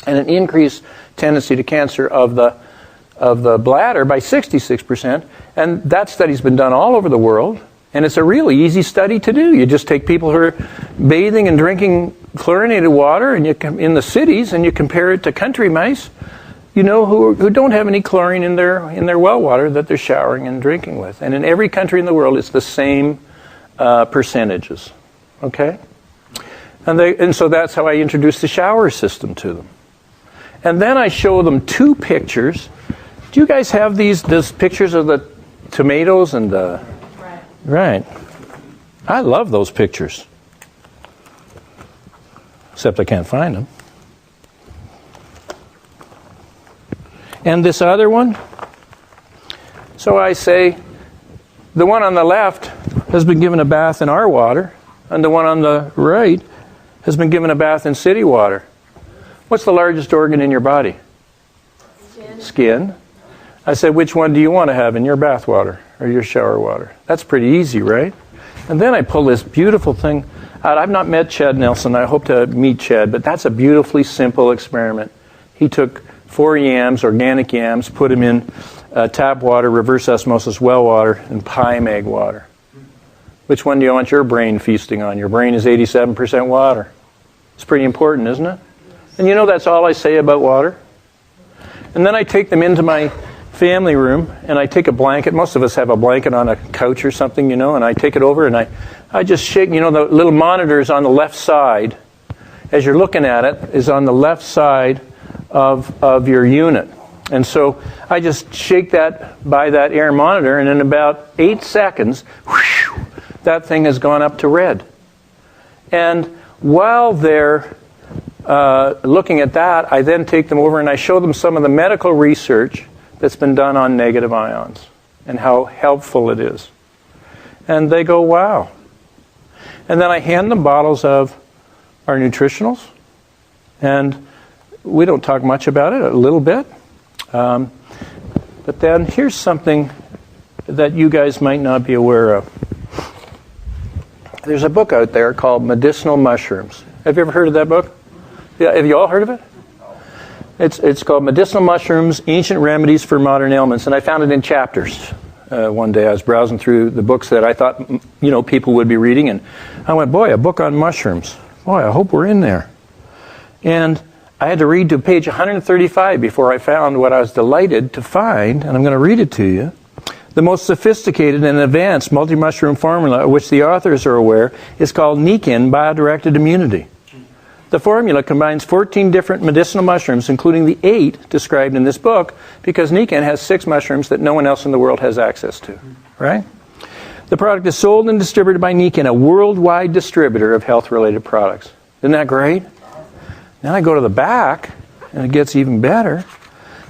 and an increased tendency to cancer of the bladder by 66%. And that study's been done all over the world, and it's a really easy study to do. You just take people who are bathing and drinking chlorinated water, and in the cities, and you compare it to country mice, who don't have any chlorine in their well water that they're showering and drinking with. And in every country in the world, it's the same percentages. Okay? And so that's how I introduce the shower system to them. And then I show them 2 pictures. Do you guys have these pictures of the tomatoes and the... Right. I love those pictures. Except I can't find them. And this other one, so I say, the one on the left has been given a bath in our water, and the one on the right has been given a bath in city water. What's the largest organ in your body? Skin. I said, which one do you want to have in your bath water or your shower water? That's pretty easy, right? And then I pull this beautiful thing out. I've not met Chad Nelson. I hope to meet Chad, but that's a beautifully simple experiment. He took 4 yams, organic yams, put them in tap water, reverse osmosis well water, and pie mag water. Which one do you want your brain feasting on? Your brain is 87% water. It's pretty important, isn't it? And that's all I say about water. And then I take them into my family room, and I take a blanket. Most of us have a blanket on a couch or something, and I take it over, and I just shake, the little monitor is on the left side. As you're looking at it, is on the left side of your unit. And so I just shake that by that air monitor, and in about 8 seconds, whoosh, that thing has gone up to red. And while they're looking at that, I then take them over and I show them some of the medical research that's been done on negative ions and how helpful it is. And they go, wow. And then I hand them bottles of our nutritionals. And we don't talk much about it, a little bit. But then here's something that you guys might not be aware of. There's a book out there called Medicinal Mushrooms. Have you ever heard of that book? Yeah, have you all heard of it? It's called Medicinal Mushrooms, Ancient Remedies for Modern Ailments. And I found it in chapters. One day I was browsing through the books that I thought, people would be reading. And I went, boy, a book on mushrooms. Boy, I hope we're in there. And I had to read to page 135 before I found what I was delighted to find. And I'm going to read it to you. The most sophisticated and advanced multi-mushroom formula of which the authors are aware is called Nikken Bio-Directed Immunity. The formula combines 14 different medicinal mushrooms, including the 8 described in this book, because Nikken has 6 mushrooms that no one else in the world has access to. Right? The product is sold and distributed by Nikken, a worldwide distributor of health-related products. Isn't that great? Then I go to the back, and it gets even better.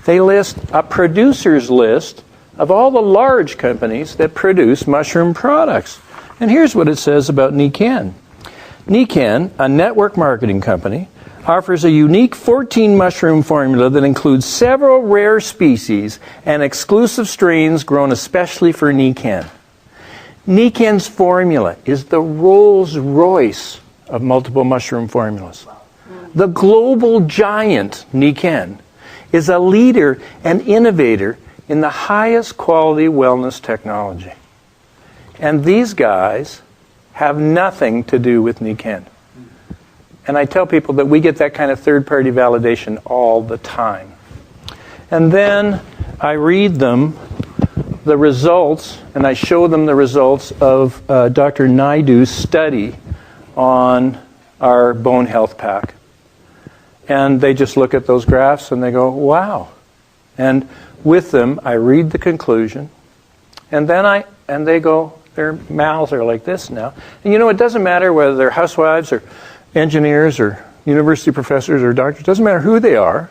They list a producer's list of all the large companies that produce mushroom products. And here's what it says about Nikken. Nikken, a network marketing company, offers a unique 14 mushroom formula that includes several rare species and exclusive strains grown especially for Nikken. Nikken's formula is the Rolls-Royce of multiple mushroom formulas. The global giant Nikken is a leader and innovator in the highest quality wellness technology. And these guys have nothing to do with Nikken. And I tell people that we get that kind of third-party validation all the time. And then I read them the results, and I show them the results of Dr. Naidu's study on our bone health pack. And they just look at those graphs and they go, wow. And with them, I read the conclusion, and then they go, their mouths are like this now. And it doesn't matter whether they're housewives or engineers or university professors or doctors. It doesn't matter who they are.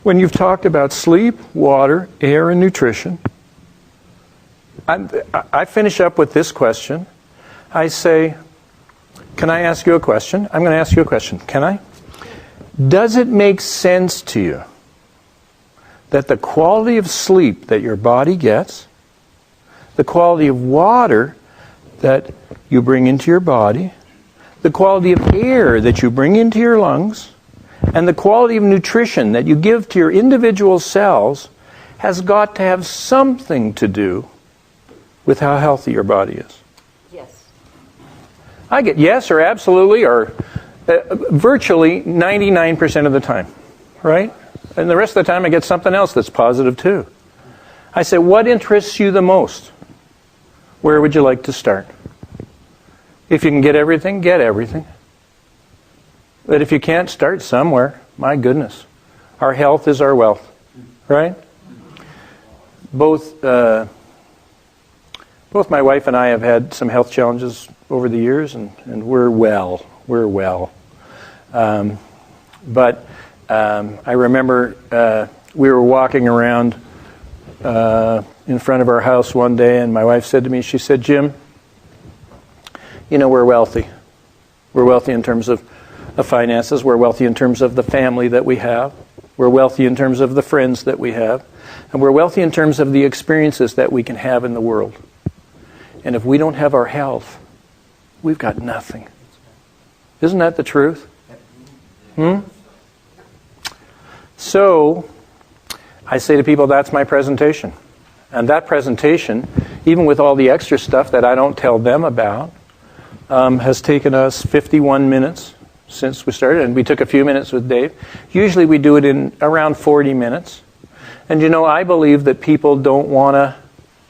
When you've talked about sleep, water, air, and nutrition, I finish up with this question. I say, can I ask you a question? I'm going to ask you a question. Can I? Does it make sense to you that the quality of sleep that your body gets, the quality of water that you bring into your body, the quality of air that you bring into your lungs, and the quality of nutrition that you give to your individual cells has got to have something to do with how healthy your body is? Yes. I get yes or absolutely or virtually 99% of the time, right? And the rest of the time I get something else that's positive too. I say, what interests you the most? Where would you like to start? If you can get everything, get everything. But if you can't, start somewhere. My goodness. Our health is our wealth, right? Both my wife and I have had some health challenges over the years, and we're well. We're well. But I remember we were walking around in front of our house one day, and my wife said to me, she said, Jim, we're wealthy. We're wealthy in terms of finances. We're wealthy in terms of the family that we have. We're wealthy in terms of the friends that we have. And we're wealthy in terms of the experiences that we can have in the world. And if we don't have our health, we've got nothing. Isn't that the truth? So, I say to people, that's my presentation. And that presentation, even with all the extra stuff that I don't tell them about, has taken us 51 minutes since we started. And we took a few minutes with Dave. Usually we do it in around 40 minutes. And I believe that people don't want to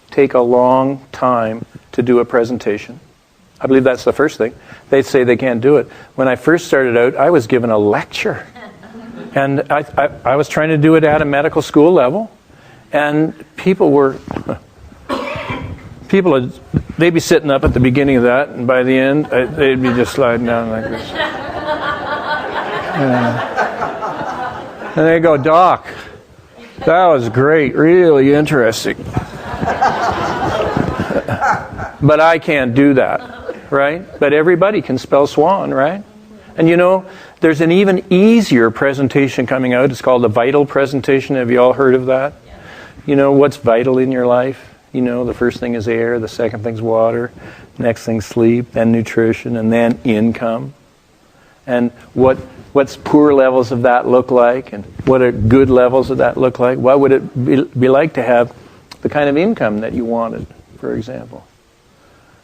take a long time to do a presentation. I believe that's the first thing. They say they can't do it. When I first started out, I was given a lecture. And I was trying to do it at a medical school level. And people were they'd be sitting up at the beginning of that, and by the end, they'd be just sliding down like this. And they go, Doc, that was great, really interesting. But I can't do that, right? But everybody can spell swan, right? And you know, there's an even easier presentation coming out. It's called the vital presentation. Have you all heard of that? You know, what's vital in your life? You know, the first thing is air, the second thing's water, next thing's sleep, then nutrition, and then income. And what's poor levels of that look like, and what are good levels of that look like? What would it be like to have the kind of income that you wanted, for example?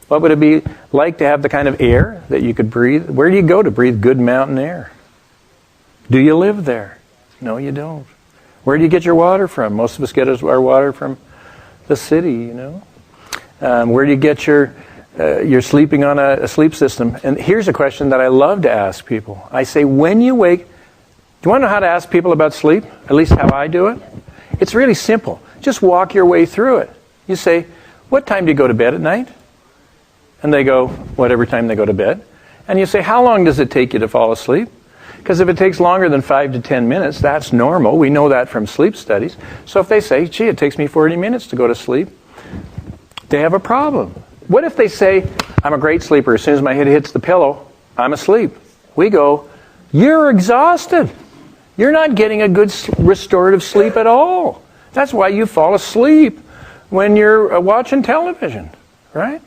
What would it be like to have the kind of air that you could breathe? Where do you go to breathe good mountain air? Do you live there? No, you don't. Where do you get your water from? Most of us get our water from the city, you know. Where do you get you're sleeping on a sleep system? And here's a question that I love to ask people. I say, when you wake, do you want to know how to ask people about sleep? At least how I do it? It's really simple. Just walk your way through it. You say, what time do you go to bed at night? And they go, whatever time they go to bed. And you say, how long does it take you to fall asleep? Because if it takes longer than 5 to 10 minutes, that's normal. We know that from sleep studies. So if they say, gee, it takes me 40 minutes to go to sleep, they have a problem. What if they say, I'm a great sleeper. As soon as my head hits the pillow, I'm asleep. We go, you're exhausted. You're not getting a good restorative sleep at all. That's why you fall asleep when you're watching television, right?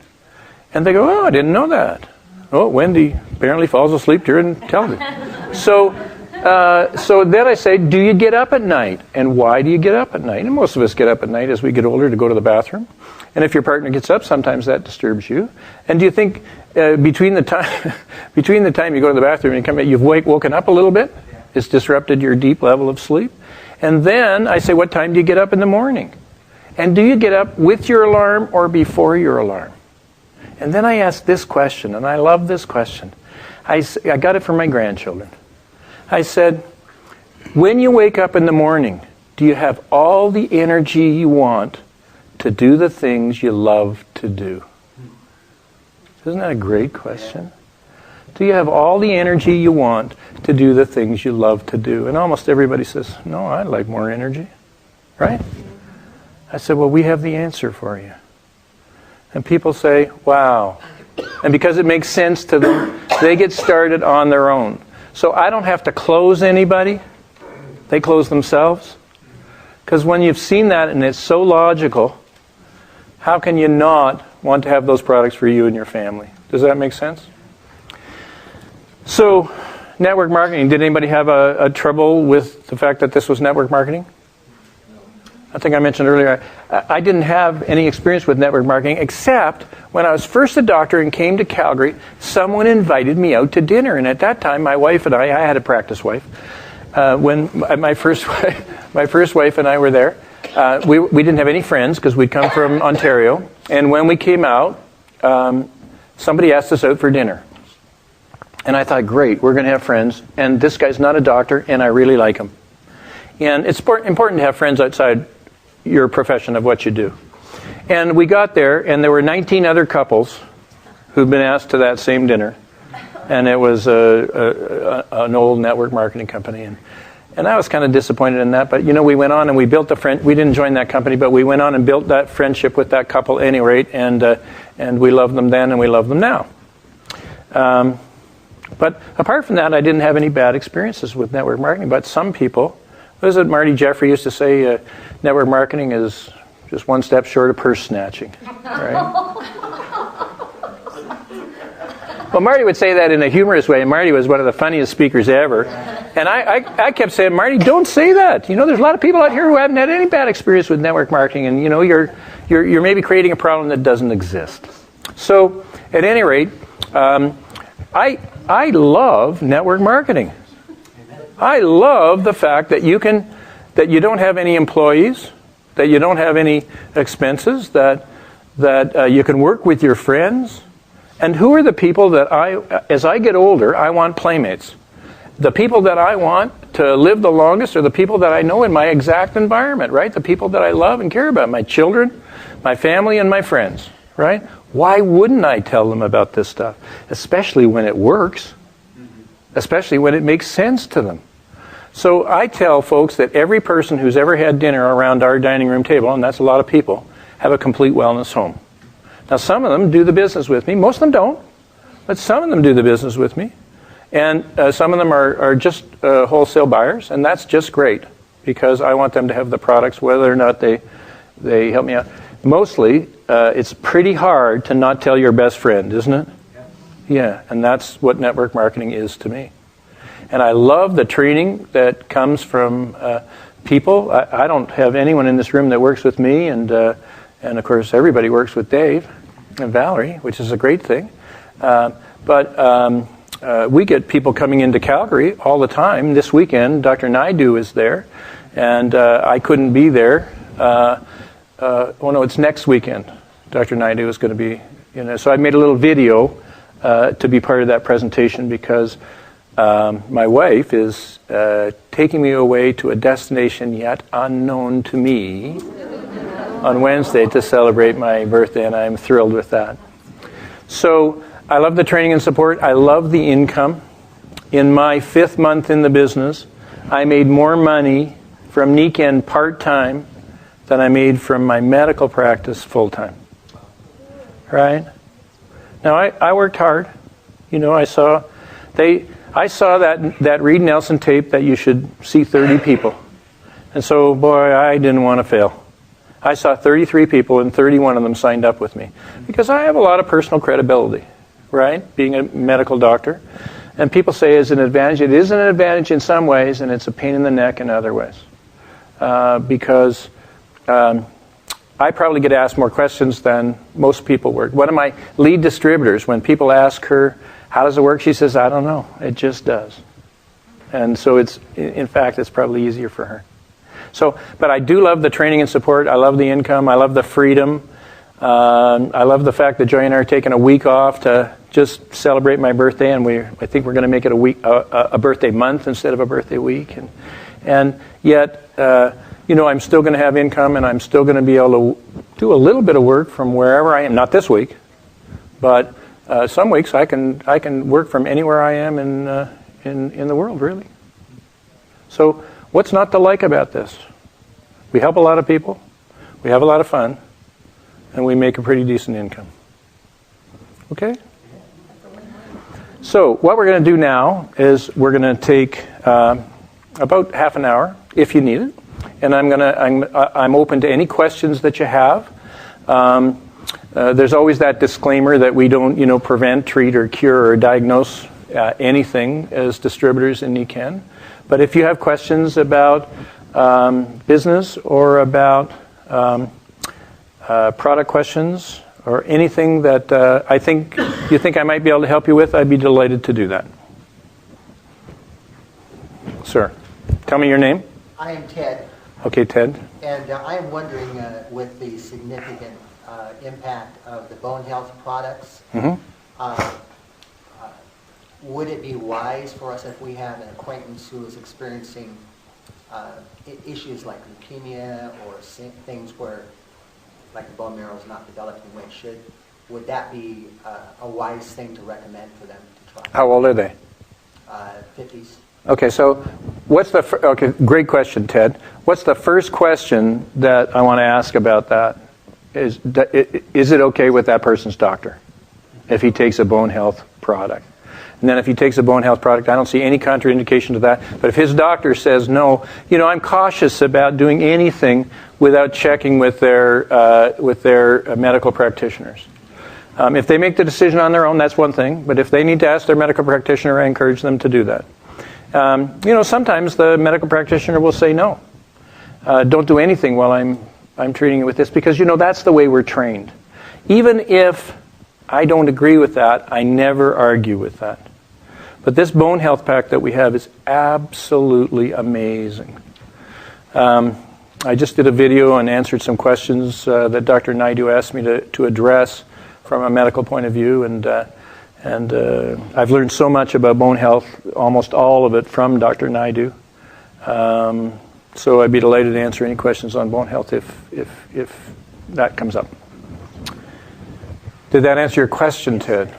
And they go, oh, I didn't know that. Oh, Wendy apparently falls asleep during television. So then I say, do you get up at night? And why do you get up at night? And most of us get up at night as we get older to go to the bathroom. And if your partner gets up, sometimes that disturbs you. And do you think between the time you go to the bathroom and you come back, you've woken up a little bit? It's disrupted your deep level of sleep. And then I say, what time do you get up in the morning? And do you get up with your alarm or before your alarm? And then I ask this question, and I love this question. I got it from my grandchildren. I said, when you wake up in the morning, do you have all the energy you want to do the things you love to do? Isn't that a great question? Do you have all the energy you want to do the things you love to do? And almost everybody says, no, I'd like more energy. Right? I said, well, we have the answer for you. And people say, wow. And because it makes sense to them, they get started on their own. So I don't have to close anybody. They close themselves. Because when you've seen that and it's so logical, how can you not want to have those products for you and your family? Does that make sense? So, network marketing. Did anybody have a trouble with the fact that this was network marketing? I think I mentioned earlier, I didn't have any experience with network marketing, except when I was first a doctor and came to Calgary, someone invited me out to dinner. And at that time, my wife and I had a practice wife. When my first wife and I were there, we didn't have any friends because we'd come from Ontario. And when we came out, somebody asked us out for dinner. And I thought, great, we're going to have friends. And this guy's not a doctor, and I really like him. And it's important to have friends outside your profession of what you do. And we got there, and there were 19 other couples who'd been asked to that same dinner. And it was an old network marketing company. And I was kind of disappointed in that. But, you know, we went on and we built we didn't join that company, but we went on and built that friendship with that couple at any rate. And we loved them then and we love them now. But apart from that, I didn't have any bad experiences with network marketing. But some people, what is it Marty Jeffrey used to say, network marketing is just one step short of purse snatching, right? Well, Marty would say that in a humorous way, and Marty was one of the funniest speakers ever. And I kept saying, Marty, don't say that. You know, there's a lot of people out here who haven't had any bad experience with network marketing, and you know, you're maybe creating a problem that doesn't exist. So, at any rate, I love network marketing. I love the fact that you don't have any employees, that you don't have any expenses, that you can work with your friends. And who are the people that as I get older, I want playmates? The people that I want to live the longest are the people that I know in my exact environment, right? The people that I love and care about, my children, my family, and my friends, right? Why wouldn't I tell them about this stuff? Especially when it works. Especially when it makes sense to them. So I tell folks that every person who's ever had dinner around our dining room table, and that's a lot of people, have a complete wellness home. Now some of them do the business with me. Most of them don't. But some of them do the business with me. And some of them are just wholesale buyers. And that's just great. Because I want them to have the products whether or not they help me out. Mostly, it's pretty hard to not tell your best friend, isn't it? Yeah, and that's what network marketing is to me. And I love the training that comes from people. I don't have anyone in this room that works with me, and of course everybody works with Dave and Valerie, which is a great thing. But we get people coming into Calgary all the time. This weekend, Dr. Naidu is there, and I couldn't be there. It's next weekend. Dr. Naidu is going to be, so I made a little video to be part of that presentation because my wife is taking me away to a destination yet unknown to me on Wednesday to celebrate my birthday, and I'm thrilled with that. So I love the training and support. I love the income. In my 5th month in the business, I made more money from Nikken part-time than I made from my medical practice full-time. Right? Now, I worked hard. I saw that Reed Nelson tape that you should see 30 people. And so, boy, I didn't want to fail. I saw 33 people, and 31 of them signed up with me. Because I have a lot of personal credibility, right? Being a medical doctor. And people say it's an advantage. It is an advantage in some ways, and it's a pain in the neck in other ways. Because I probably get asked more questions than most people work. One of my lead distributors, when people ask her, how does it work? She says, I don't know. It just does. And so in fact, it's probably easier for her. So, but I do love the training and support. I love the income. I love the freedom. I love the fact that Joy and I are taking a week off to just celebrate my birthday, and I think we're going to make it a birthday month instead of a birthday week. And yet, I'm still going to have income, and I'm still going to be able to do a little bit of work from wherever I am. Not this week, but some weeks I can work from anywhere I am in the world, really. So what's not to like about this? We help a lot of people, we have a lot of fun, and we make a pretty decent income. Okay? So what we're going to do now is we're going to take about half an hour, if you need it, and I'm open to any questions that you have. There's always that disclaimer that we don't, prevent, treat, or cure, or diagnose anything as distributors in Nikken. But if you have questions about business or about product questions or anything that you think I might be able to help you with, I'd be delighted to do that. Sir, tell me your name. I am Ted. Okay, Ted. And I am wondering, with the significant impact of the bone health products, would it be wise for us if we have an acquaintance who is experiencing issues like leukemia or things where, like the bone marrow is not developing the way it should, would that be a wise thing to recommend for them to try? How old are they? 50s. Okay, so great question, Ted. What's the first question that I want to ask about that? Is it okay with that person's doctor if he takes a bone health product? And then if he takes a bone health product, I don't see any contraindication to that. But if his doctor says no, I'm cautious about doing anything without checking with their medical practitioners. If they make the decision on their own, that's one thing. But if they need to ask their medical practitioner, I encourage them to do that. Sometimes the medical practitioner will say no. Don't do anything while I'm treating you with this, because that's the way we're trained. Even if I don't agree with that, I never argue with that. But this bone health pack that we have is absolutely amazing. I just did a video and answered some questions that Dr. Naidu asked me to address from a medical point of view, and I've learned so much about bone health, almost all of it from Dr. Naidu. So I'd be delighted to answer any questions on bone health if that comes up. Did that answer your question, Ted?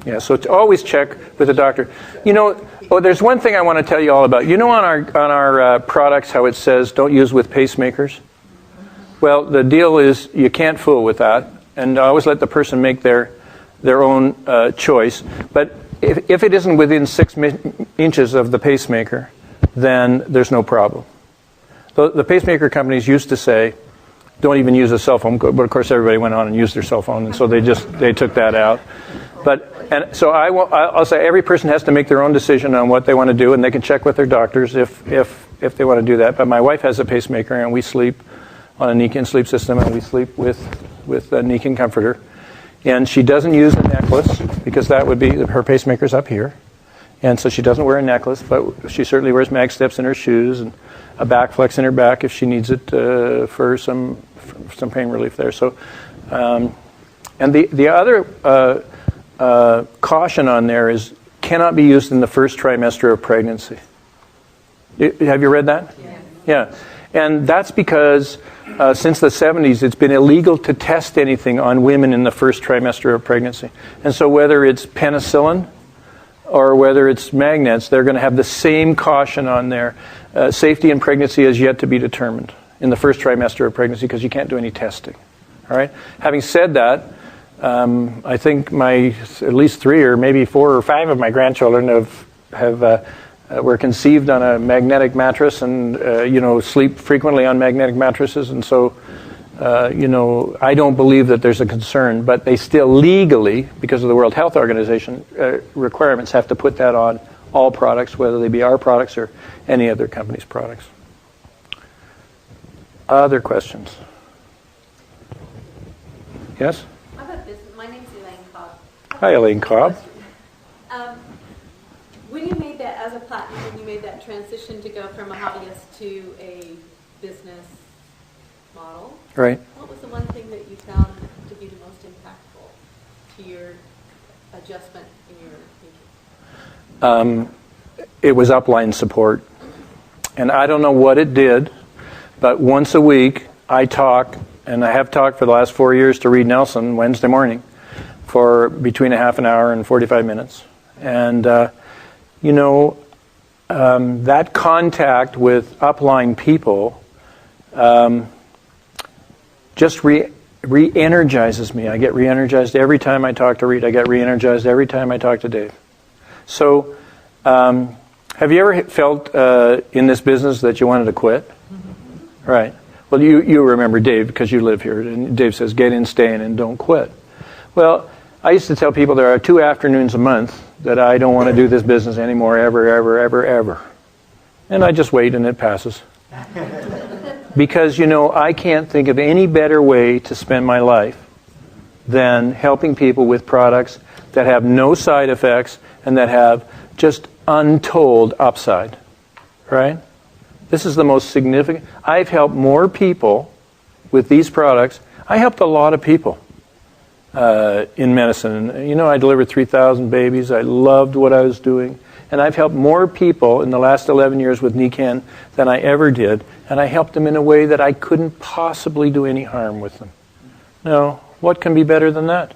Yeah, so always check with the doctor. You know, there's one thing I want to tell you all about. You know on our products how it says don't use with pacemakers? Well, the deal is you can't fool with that, and I always let the person make their own choice. But if it isn't within 6 inches of the pacemaker, then there's no problem. The pacemaker companies used to say, don't even use a cell phone, but of course everybody went on and used their cell phone, and so they took that out. So I'll say every person has to make their own decision on what they want to do, and they can check with their doctors if they want to do that. But my wife has a pacemaker, and we sleep on a Nikken sleep system, and we sleep with a Nikken comforter. And she doesn't use a necklace because that would be her pacemaker's up here, and so she doesn't wear a necklace, but she certainly wears mag steps in her shoes and a back flex in her back if she needs it for some pain relief there. So, and the other caution on there is cannot be used in the first trimester of pregnancy. Have you read that? Yeah. And that's because since the 70s, it's been illegal to test anything on women in the first trimester of pregnancy. And so whether it's penicillin or whether it's magnets, they're going to have the same caution on there. Safety in pregnancy is yet to be determined in the first trimester of pregnancy because you can't do any testing. All right. Having said that, I think at least 3 or maybe 4 or 5 of my grandchildren were conceived on a magnetic mattress and sleep frequently on magnetic mattresses, and so I don't believe that there's a concern, but they still legally, because of the World Health Organization requirements, have to put that on all products, whether they be our products or any other company's products. Other questions? Yes? I have a business. My name's Elaine Cobb. Hi, Elaine Cobb. When you made that as a platinum, when you made that transition to go from a hobbyist to a business model, Right. what was the one thing that you found to be the most impactful to your adjustment in your thinking? It was upline support. And I don't know what it did, but once a week I talk, and I have talked for the last 4 years to Reed Nelson Wednesday morning for between a half an hour and 45 minutes. And, that contact with upline people just re-energizes me. I get re-energized every time I talk to Reed. I get re-energized every time I talk to Dave. So, have you ever felt in this business that you wanted to quit? Mm-hmm. Right. Well, you remember Dave because you live here. And Dave says, get in, stay in, and don't quit. Well, I used to tell people there are 2 afternoons a month that I don't want to do this business anymore, ever. And I just wait and it passes. Because, I can't think of any better way to spend my life than helping people with products that have no side effects and that have just untold upside. Right? This is the most significant. I've helped more people with these products. I helped a lot of people in medicine. I delivered 3,000 babies. I loved what I was doing. And I've helped more people in the last 11 years with Nikken than I ever did. And I helped them in a way that I couldn't possibly do any harm with them. Now, what can be better than that?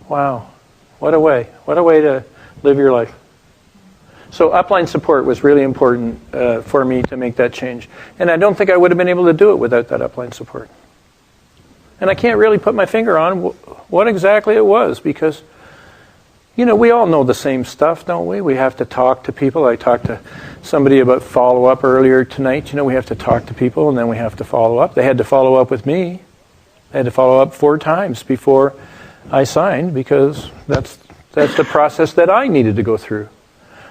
Wow. What a way. What a way to live your life. So upline support was really important for me to make that change. And I don't think I would have been able to do it without that upline support. And I can't really put my finger on what exactly it was because, we all know the same stuff, don't we? We have to talk to people. I talked to somebody about follow-up earlier tonight. We have to talk to people and then we have to follow up. They had to follow up with me. They had to follow up 4 times before I signed because that's the process that I needed to go through.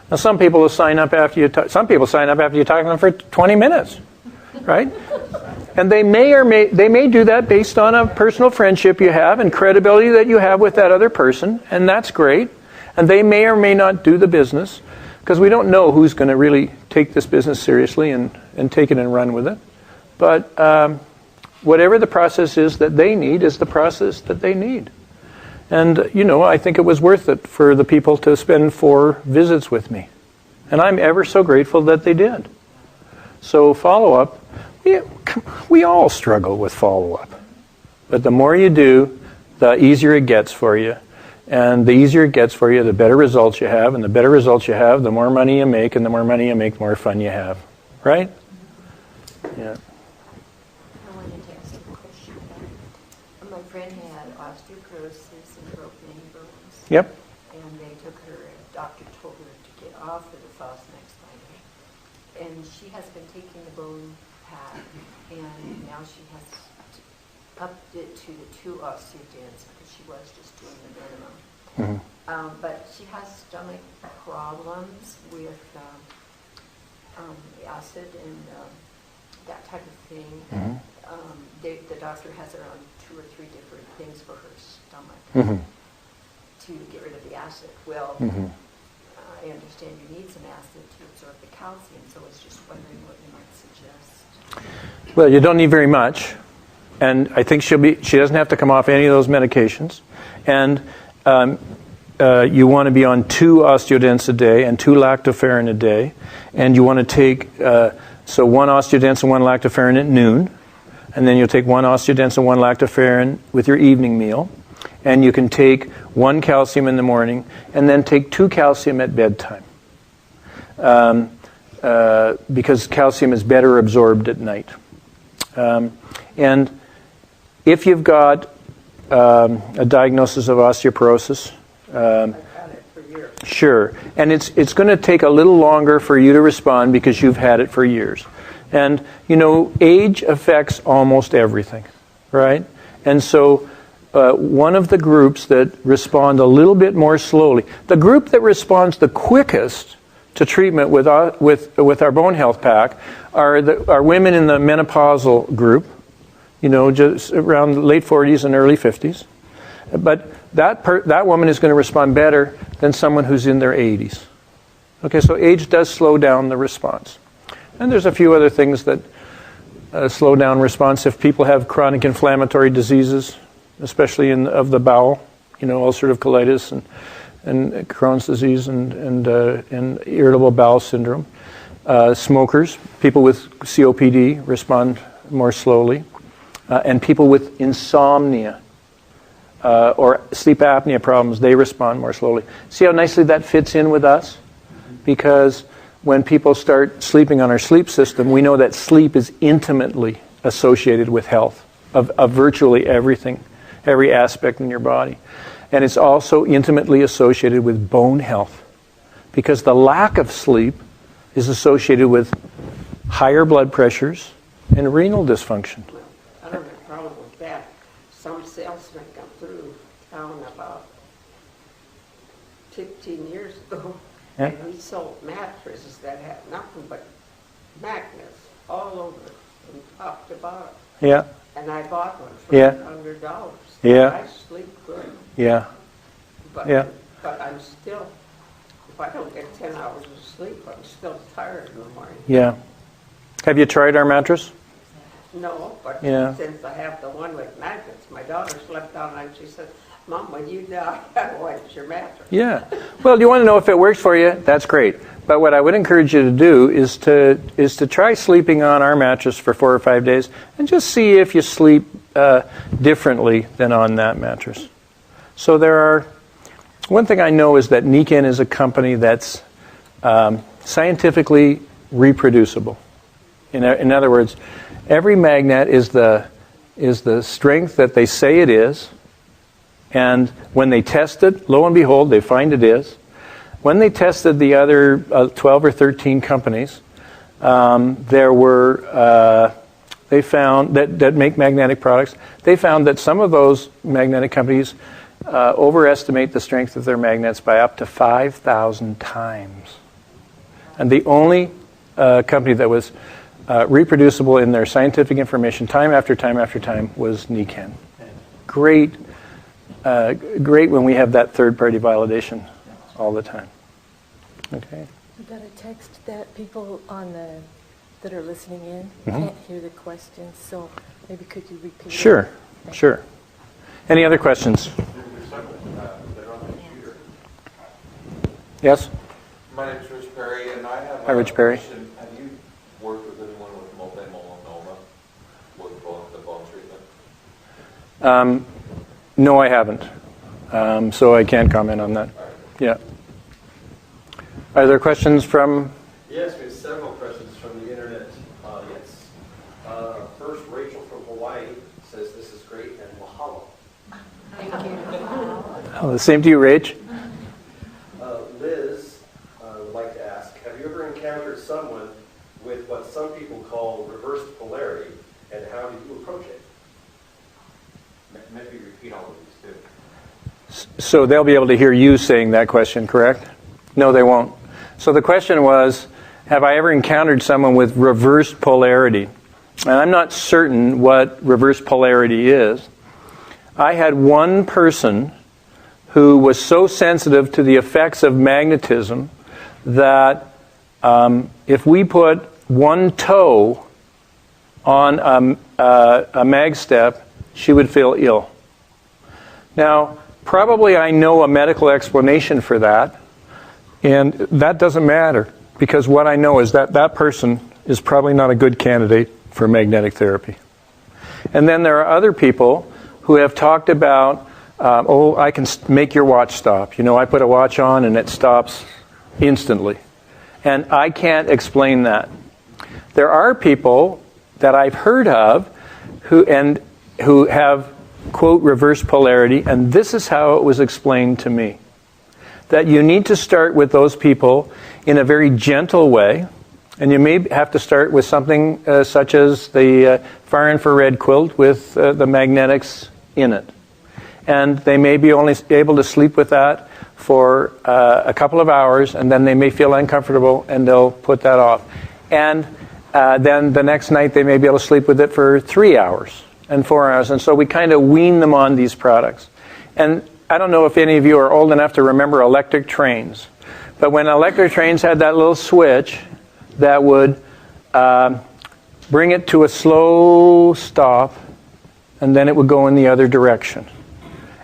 Now, some people will sign up after you talk to them for 20 minutes, right? And they may do that based on a personal friendship you have and credibility that you have with that other person, and that's great. And they may or may not do the business because we don't know who's going to really take this business seriously and take it and run with it. But whatever the process is that they need is the process that they need. And, I think it was worth it for the people to spend 4 visits with me. And I'm ever so grateful that they did. So follow-up, we all struggle with follow-up. But the more you do, the easier it gets for you. And the easier it gets for you, the better results you have. And the better results you have, the more money you make. And the more money you make, the more fun you have. Right? Yeah. I wanted to ask you a question about, my friend had osteoporosis and broke many bones. Yep. And they took her, a doctor told her to get off of the Fosnex fiber. And she has been taking the bone pad, and now she has upped it to the 2 osteogens because she was just doing the minimum. Mm-hmm. But she has stomach problems with acid and that type of thing. Mm-hmm. The doctor has her on 2 or 3 different things for her stomach Mm-hmm. to get rid of the acid. Well, Mm-hmm. I understand you need some acid to absorb the calcium, so I was just wondering what you might suggest. Well, you don't need very much. And I think she doesn't have to come off any of those medications. And you want to be on 2 osteodents a day and 2 lactoferrin a day. And you want to take, so 1 osteodents and 1 lactoferrin at noon. And then you'll take 1 osteodents and 1 lactoferrin with your evening meal. And you can take 1 calcium in the morning and then take 2 calcium at bedtime. Because calcium is better absorbed at night. And if you've got a diagnosis of osteoporosis, I've had it for years. sure, and it's going to take a little longer for you to respond because you've had it for years. And, age affects almost everything, right? And so one of the groups that respond a little bit more slowly, the group that responds the quickest to treatment with our Bone Health Pack are women in the menopausal group, just around late 40s and early 50s. But that woman is going to respond better than someone who's in their 80s. Okay, so age does slow down the response. And there's a few other things that slow down response. If people have chronic inflammatory diseases, especially of the bowel, ulcerative colitis and Crohn's disease and irritable bowel syndrome. Smokers, people with COPD respond more slowly. And people with insomnia or sleep apnea problems, they respond more slowly. See how nicely that fits in with us? Because when people start sleeping on our sleep system, we know that sleep is intimately associated with health of virtually everything, every aspect in your body. And it's also intimately associated with bone health, because the lack of sleep is associated with higher blood pressures and renal dysfunction. I don't have a problem with that. Some salesman come through town about 15 years ago, Yeah. and he sold mattresses that had nothing but magnets all over from top to bottom. Yeah, And I bought one for Yeah. $100. Yeah. I sleep good, yeah, but Yeah. but I'm still, if I don't get 10 hours of sleep, I'm still tired in the morning. yeah. Have you tried our mattress? No, but Yeah. since I have the one with magnets, my daughter slept down and she said, "Mom, when you die, I want your mattress." Yeah. Well, you want to know if it works for you? That's great. But what I would encourage you to do is to try sleeping on our mattress for 4 or 5 days and just see if you sleep differently than on that mattress. So one thing I know is that Nikken is a company that's scientifically reproducible. In other words, every magnet is the strength that they say it is, and when they test it, lo and behold, they find it is. When they tested the other 12 or 13 companies, they found that make magnetic products. They found that some of those magnetic companies overestimate the strength of their magnets by up to 5,000 times. And the only company that was reproducible in their scientific information time after time after time was Nikken. Great when we have that third-party validation all the time. Okay. I've got a text that people that are listening in Mm-hmm. can't hear the questions, so maybe could you repeat it? Sure, sure. Any other questions? Yes? My name is Rich Perry, and I have Hi, Rich Perry. question. Have you worked with anyone with multiple myeloma with the bone treatment? No, I haven't. So I can't comment on that. Yeah. Are there questions from? Yes, we have several questions from the internet audience. First, Rachel from Hawaii says this is great and mahalo. Thank you. Oh, the same to you, Rach. Liz would like to ask, have you ever encountered someone with what some people call reversed polarity, and how do you approach it? Maybe repeat all of these too. So they'll be able to hear you saying that question, correct? No, they won't. So the question was, have I ever encountered someone with reversed polarity? And I'm not certain what reverse polarity is. I had one person who was so sensitive to the effects of magnetism that if we put one toe on a mag step, she would feel ill. Now, probably I know a medical explanation for that, and that doesn't matter, because what I know is that that person is probably not a good candidate for magnetic therapy. And then there are other people who have talked about, I can make your watch stop. You know, I put a watch on and it stops instantly. And I can't explain that. There are people that I've heard of who have, quote, reverse polarity, and this is how it was explained to me. That you need to start with those people in a very gentle way, and you may have to start with something such as the far infrared quilt with the magnetics in it. And they may be only able to sleep with that for a couple of hours, and then they may feel uncomfortable, and they'll put that off. And then the next night they may be able to sleep with it for 3 hours and 4 hours. And so we kind of wean them on these products. And I don't know if any of you are old enough to remember electric trains. But when electric trains had that little switch that would bring it to a slow stop, and then it would go in the other direction.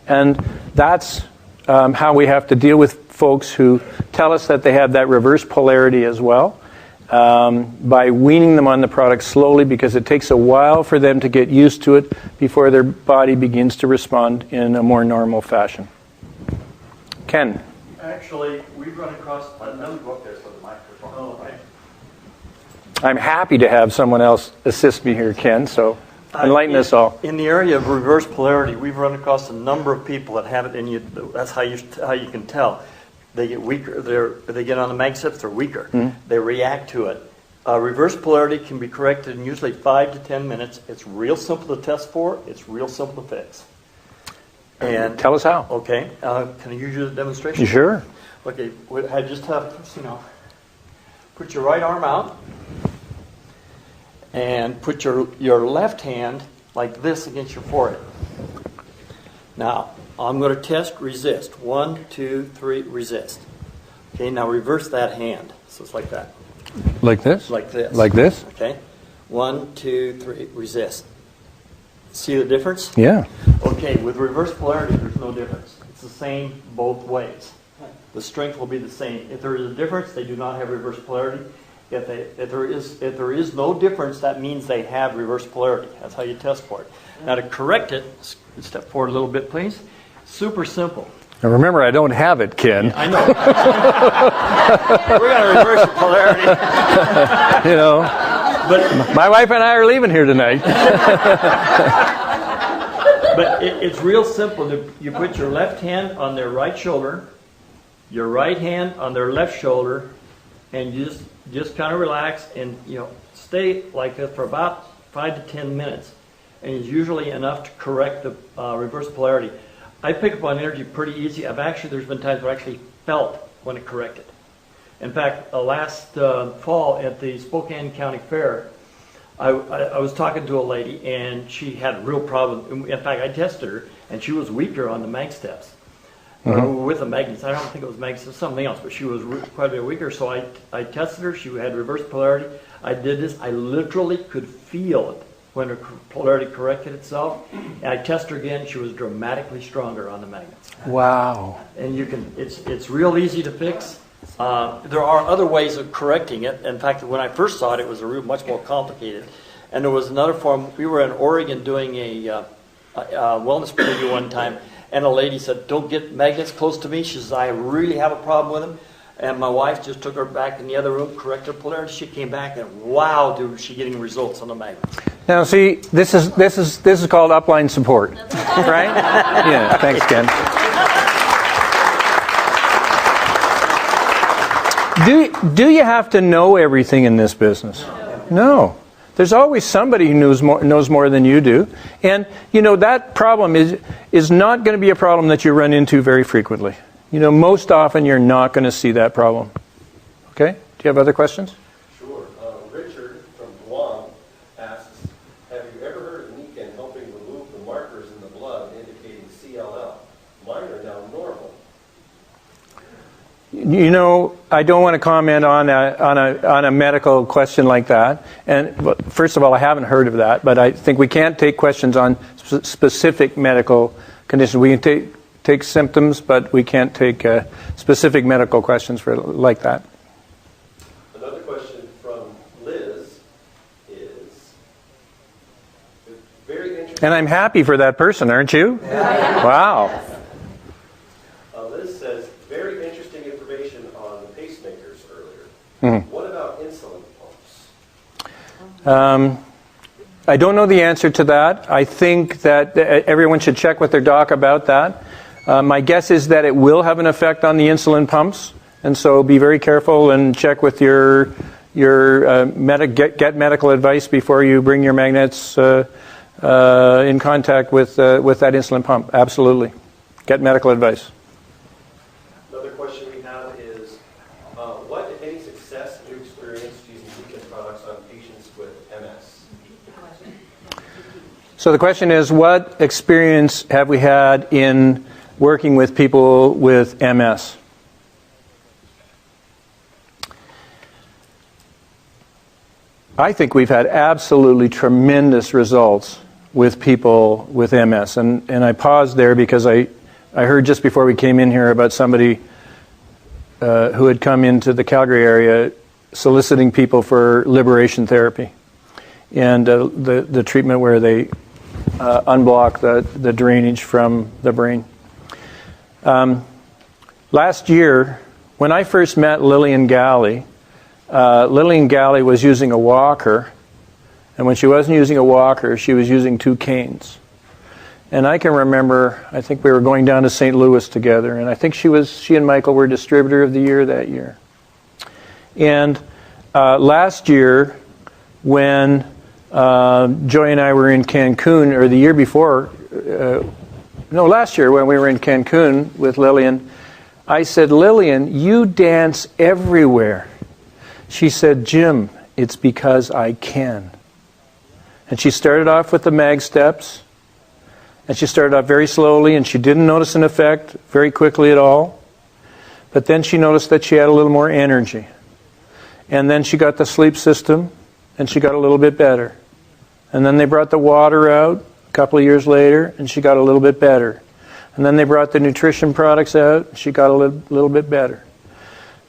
And that's how we have to deal with folks who tell us that they have that reverse polarity as well, by weaning them on the product slowly, because it takes a while for them to get used to it before their body begins to respond in a more normal fashion. Ken? Actually, we've run across another book. There's the microphone. Oh, right. I'm happy to have someone else assist me here, Ken, so enlighten us all. In the area of reverse polarity, we've run across a number of people that have it, and that's how you can tell. They get weaker. They get on the mag steps, they're weaker. Mm-hmm. They react to it. Reverse polarity can be corrected in usually 5 to 10 minutes. It's real simple to test for. It's real simple to fix. And tell us how. Okay. Can I use you as a demonstration? Sure. Okay. I just have, put your right arm out and put your left hand like this against your forehead. Now, I'm going to test resist. 1, 2, 3, resist. Okay, now reverse that hand. So it's like that. Like this? Like this. Like this? Okay. 1, 2, 3, resist. See the difference? Yeah. Okay, with reverse polarity, there's no difference. It's the same both ways. The strength will be the same. If there is a difference, they do not have reverse polarity. If there is no difference, that means they have reverse polarity. That's how you test for it. Now to correct it, step forward a little bit, please. Super simple. Now remember, I don't have it, Ken. I know. We're going to reverse the polarity. But my wife and I are leaving here tonight. But it's real simple. You put your left hand on their right shoulder, your right hand on their left shoulder, and you just kind of relax and stay like this for about 5 to 10 minutes. And it's usually enough to correct the reverse polarity. I pick up on energy pretty easy. There's been times where I actually felt when it corrected. In fact, last fall at the Spokane County Fair, I was talking to a lady, and she had a real problem. In fact, I tested her, and she was weaker on the mag steps. With the magnets. I don't think it was magnets, it was something else, but she was quite a bit weaker. So I tested her. She had reverse polarity. I did this. I literally could feel it when her polarity corrected itself. And I tested her again. She was dramatically stronger on the magnets. Wow. And it's real easy to fix. There are other ways of correcting it. In fact, when I first saw it, it was much more complicated. And there was another form. We were in Oregon doing a wellness preview one time, and a lady said, "Don't get magnets close to me." She says, "I really have a problem with them." And my wife just took her back in the other room, corrected her polarity. She came back, and wow, dude, was she getting results on the magnets. Now, see, this is called upline support, right? Yeah. Thanks, Ken. Do you have to know everything in this business? No. There's always somebody who knows more than you do. And, that problem is not going to be a problem that you run into very frequently. Most often you're not going to see that problem. Okay? Do you have other questions? Sure. Richard from Guam asks, have you ever heard of Nikken helping remove the markers in the blood indicating CLL? Mine are now normal. I don't want to comment on a medical question like that. And first of all, I haven't heard of that, but I think we can't take questions on specific medical conditions. We can take symptoms, but we can't take specific medical questions like that. Another question from Liz is very interesting. And I'm happy for that person, aren't you? Yeah. Wow. Liz says, very interesting information on the pacemakers earlier. What about insulin pumps? I don't know the answer to that. I think that everyone should check with their doc about that. My guess is that it will have an effect on the insulin pumps, and so be very careful and check with your get medical advice before you bring your magnets in contact with that insulin pump. Absolutely, get medical advice. Another question we have is, what, if any, success have you experienced using Nikken products on patients with MS? So the question is, what experience have we had in working with people with MS? I think we've had absolutely tremendous results with people with MS. And I paused there because I heard just before we came in here about somebody who had come into the Calgary area soliciting people for liberation therapy and the treatment where they unblock the drainage from the brain. Last year, when I first met Lillian Galley was using a walker, and when she wasn't using a walker, she was using 2 canes. And I can remember, I think we were going down to St. Louis together, and I think she and Michael were Distributor of the Year that year. And last year, when Joy and I were in Cancun, or the year before, last year when we were in Cancun with Lillian, I said, "Lillian, you dance everywhere." She said, "Jim, it's because I can." And she started off with the mag steps, and she started off very slowly, and she didn't notice an effect very quickly at all. But then she noticed that she had a little more energy. And then she got the sleep system, and she got a little bit better. And then they brought the water out a couple of years later, and she got a little bit better. And then they brought the nutrition products out, and she got a little bit better.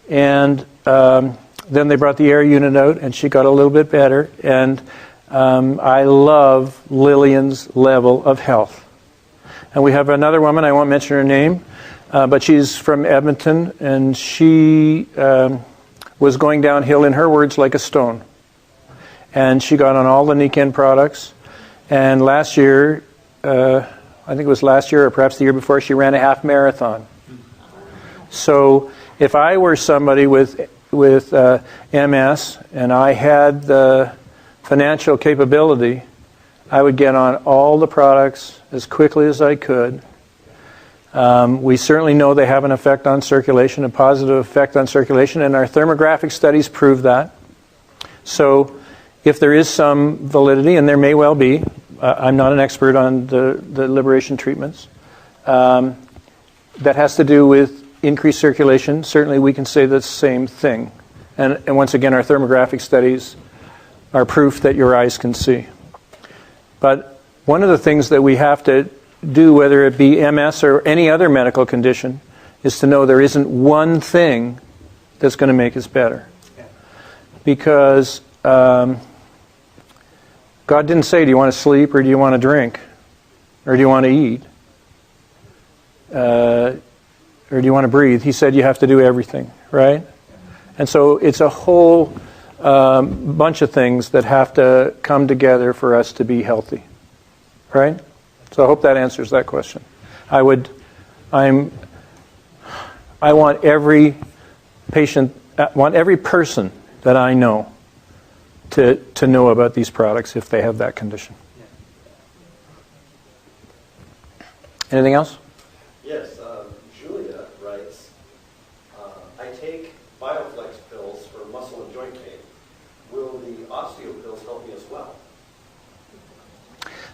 And then they brought the air unit out, and she got a little bit better. And I love Lillian's level of health. And we have another woman, I won't mention her name, but she's from Edmonton, and she was going downhill, in her words, like a stone. And she got on all the Nikken products. And last year, I think it was last year or perhaps the year before, she ran a half marathon. So if I were somebody with MS and I had the financial capability, I would get on all the products as quickly as I could. We certainly know they have an effect on circulation, a positive effect on circulation, and our thermographic studies prove that. So if there is some validity, and there may well be, I'm not an expert on the liberation treatments, that has to do with increased circulation. Certainly we can say the same thing. And once again, our thermographic studies are proof that your eyes can see. But one of the things that we have to do, whether it be MS or any other medical condition, is to know there isn't one thing that's going to make us better. Because God didn't say, do you want to sleep or do you want to drink? Or do you want to eat? Or do you want to breathe? He said you have to do everything, right? And so it's a whole bunch of things that have to come together for us to be healthy, right? So I hope that answers that question. I want every patient, want every person that I know to know about these products if they have that condition. Anything else? Yes, Julia writes, I take Bioflex pills for muscle and joint pain. Will the osteo pills help me as well?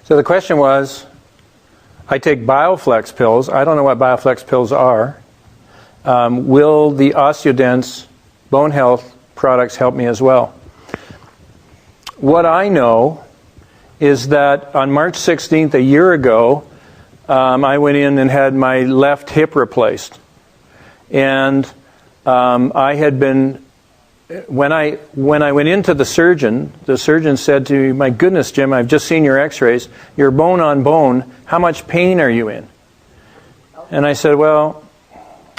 So the question was, I take Bioflex pills. I don't know what Bioflex pills are. Will the OsteoDense bone health products help me as well? What I know is that on March 16th, a year ago, I went in and had my left hip replaced. And I had been, when I went into the surgeon said to me, my goodness, Jim, I've just seen your x-rays. You're bone on bone. How much pain are you in? And I said, well,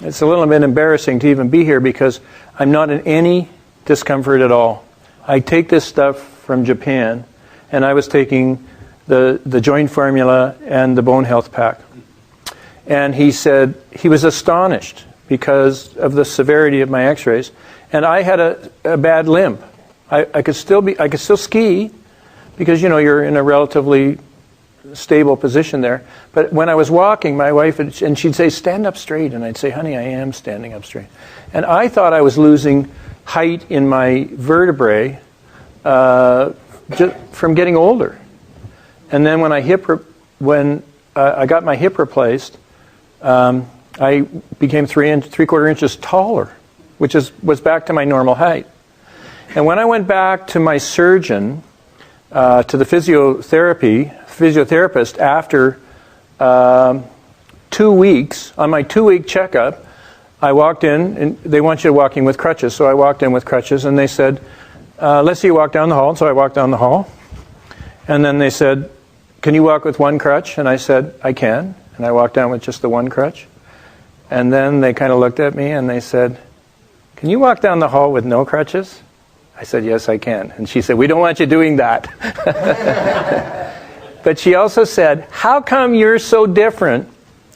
it's a little bit embarrassing to even be here because I'm not in any discomfort at all. I take this stuff from Japan, and I was taking the joint formula and the bone health pack. And he said he was astonished because of the severity of my x-rays. And I had a bad limp. I could still ski because, you know, you're in a relatively stable position there. But when I was walking, my wife, and she'd say, stand up straight. And I'd say, honey, I am standing up straight. And I thought I was losing height in my vertebrae just from getting older. And then when I got my hip replaced, I became 3/4 inches taller, which was back to my normal height. And when I went back to my surgeon, to the physiotherapist after 2 weeks, on my 2-week checkup, I walked in, and they want you to walk in with crutches. So I walked in with crutches, and they said, let's see you walk down the hall. And so I walked down the hall. And then they said, can you walk with one crutch? And I said, I can. And I walked down with just the one crutch. And then they kind of looked at me and they said, can you walk down the hall with no crutches? I said, yes, I can. And she said, we don't want you doing that. But she also said, how come you're so different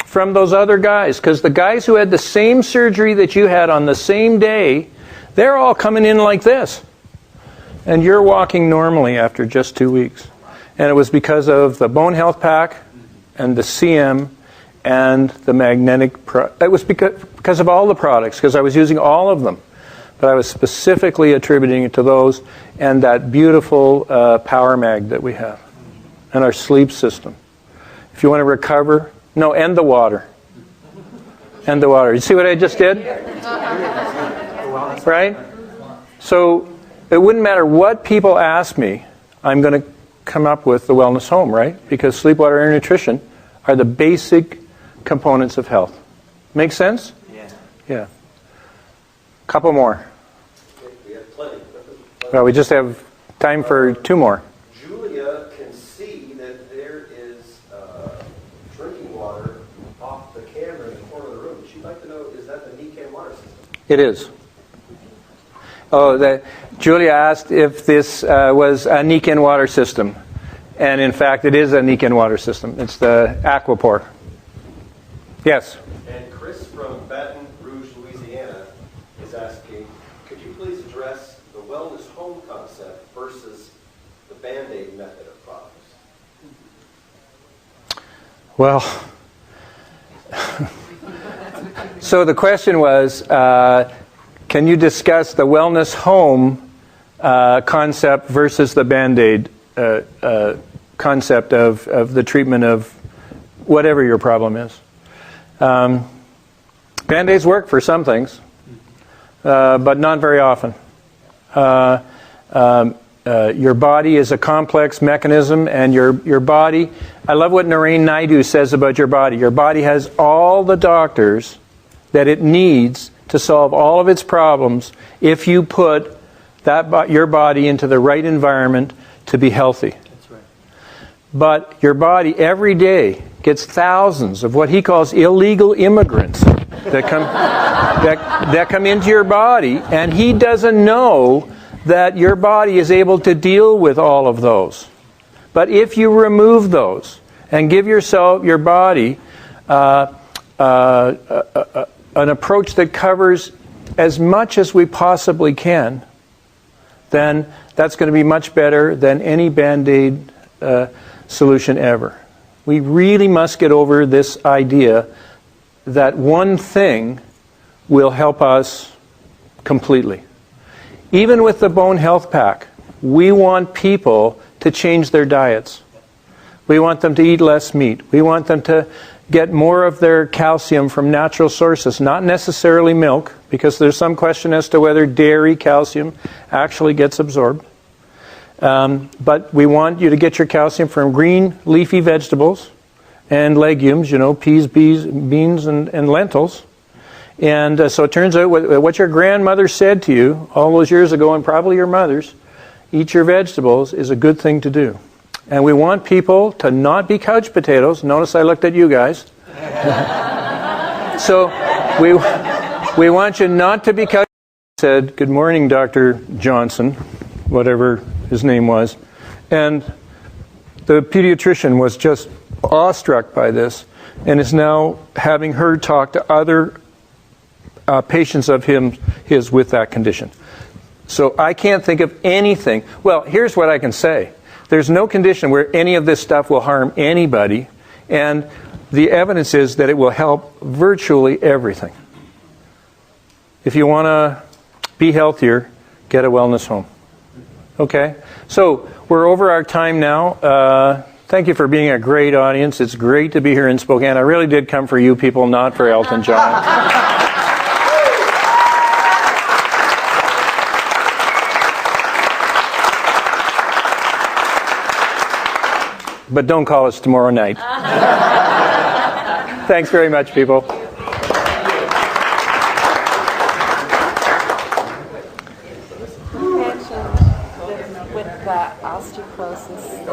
from those other guys? Because the guys who had the same surgery that you had on the same day, they're all coming in like this. And you're walking normally after just 2 weeks. And it was because of the bone health pack and the CM and the magnetic. It was because of all the products, because I was using all of them. But I was specifically attributing it to those and that beautiful power mag that we have and our sleep system. If you want to recover, and the water. And the water. You see what I just did? Right? So it wouldn't matter what people ask me, I'm going to come up with the wellness home, right? Because sleep, water, and nutrition are the basic components of health. Make sense? Yeah. Couple more. We have plenty. Well, we just have time for 2 more. Julia can see that there is drinking water off the camera in the corner of the room. She'd like to know, is that the Nikken water system? It is. Julia asked if this was a Nikken water system. And in fact, it is a Nikken water system. It's the Aquapore. Yes? And Chris from Baton Rouge, Louisiana is asking, could you please address the wellness home concept versus the Band-Aid method of products? Well, so the question was, can you discuss the wellness home concept versus the Band-Aid concept of the treatment of whatever your problem is? Band-Aids work for some things, but not very often. Your body is a complex mechanism, and your body, I love what Narain Naidu says about your body. Your body has all the doctors that it needs to solve all of its problems if you put your body into the right environment to be healthy. That's right. But your body every day gets thousands of what he calls illegal immigrants that come that come into your body, and he doesn't know that your body is able to deal with all of those. But if you remove those and give your body an approach that covers as much as we possibly can, then that's going to be much better than any Band-Aid solution ever. We really must get over this idea that one thing will help us completely. Even with the Bone Health Pack, we want people to change their diets. We want them to eat less meat. We want them to get more of their calcium from natural sources, not necessarily milk, because there's some question as to whether dairy calcium actually gets absorbed. But we want you to get your calcium from green leafy vegetables and legumes, peas, beans, and lentils. And so it turns out what your grandmother said to you all those years ago, and probably your mother's, eat your vegetables, is a good thing to do. And we want people to not be couch potatoes. Notice I looked at you guys. So we want you not to be couch potatoes. Said, "Good morning, Dr. Johnson," whatever his name was. And the pediatrician was just awestruck by this and is now having her talk to other patients of his with that condition. So I can't think of anything. Well, here's what I can say. There's no condition where any of this stuff will harm anybody, and the evidence is that it will help virtually everything. If you want to be healthier, get a wellness home. Okay? So we're over our time now. Thank you for being a great audience. It's great to be here in Spokane. I really did come for you people, not for Elton John. But don't call us tomorrow night. Thanks very much, people. You mentioned with the osteoporosis,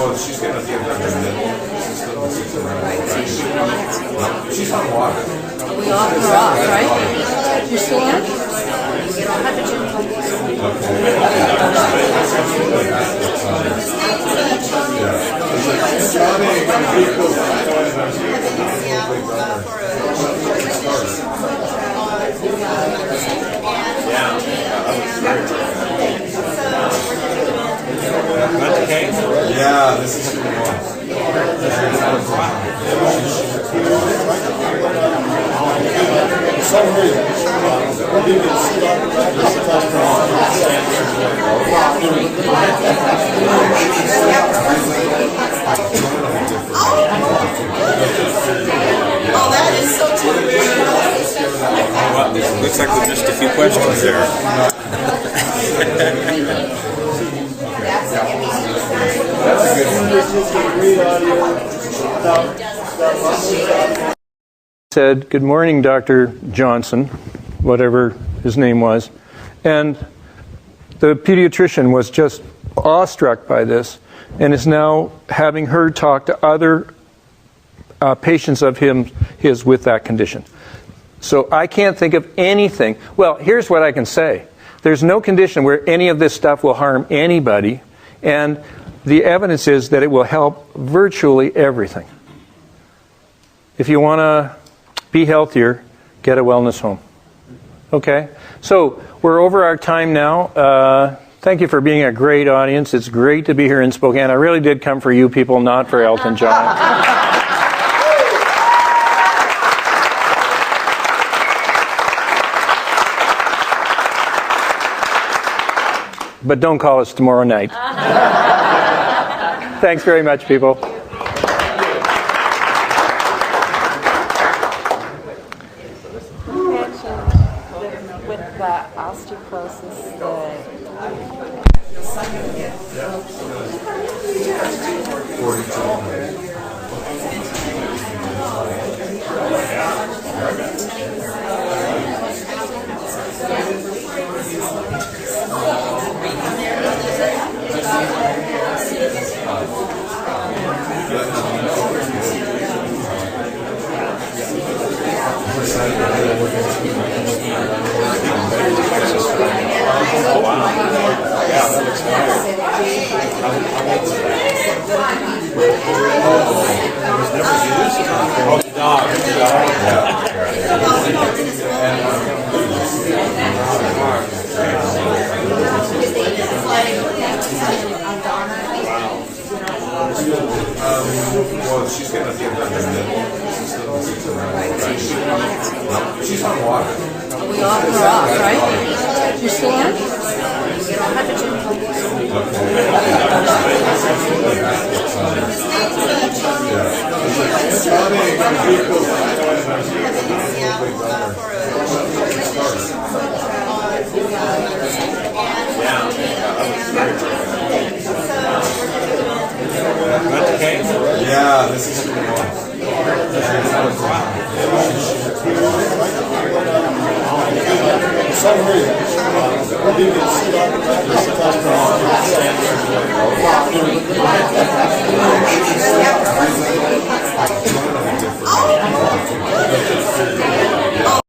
Well, she's going to give her she's on water. We all are off, right? You're still on? Yeah, this is the one. Oh, that is so true. Well, looks like we missed a few questions there. Said, "Good morning, Dr. Johnson," whatever his name was. And the pediatrician was just awestruck by this and is now having her talk to other patients of his with that condition. So I can't think of anything. Well, here's what I can say. There's no condition where any of this stuff will harm anybody, and the evidence is that it will help virtually everything. If you want to be healthier, get a wellness home. Okay, so we're over our time now. Thank you for being a great audience. It's great to be here in Spokane. I really did come for you people, not for Elton John. But don't call us tomorrow night. Thanks very much, people. With the osteoporosis, Well, she's going to give them she's on water. We all were off, right? You're still on? Yeah, this is the one.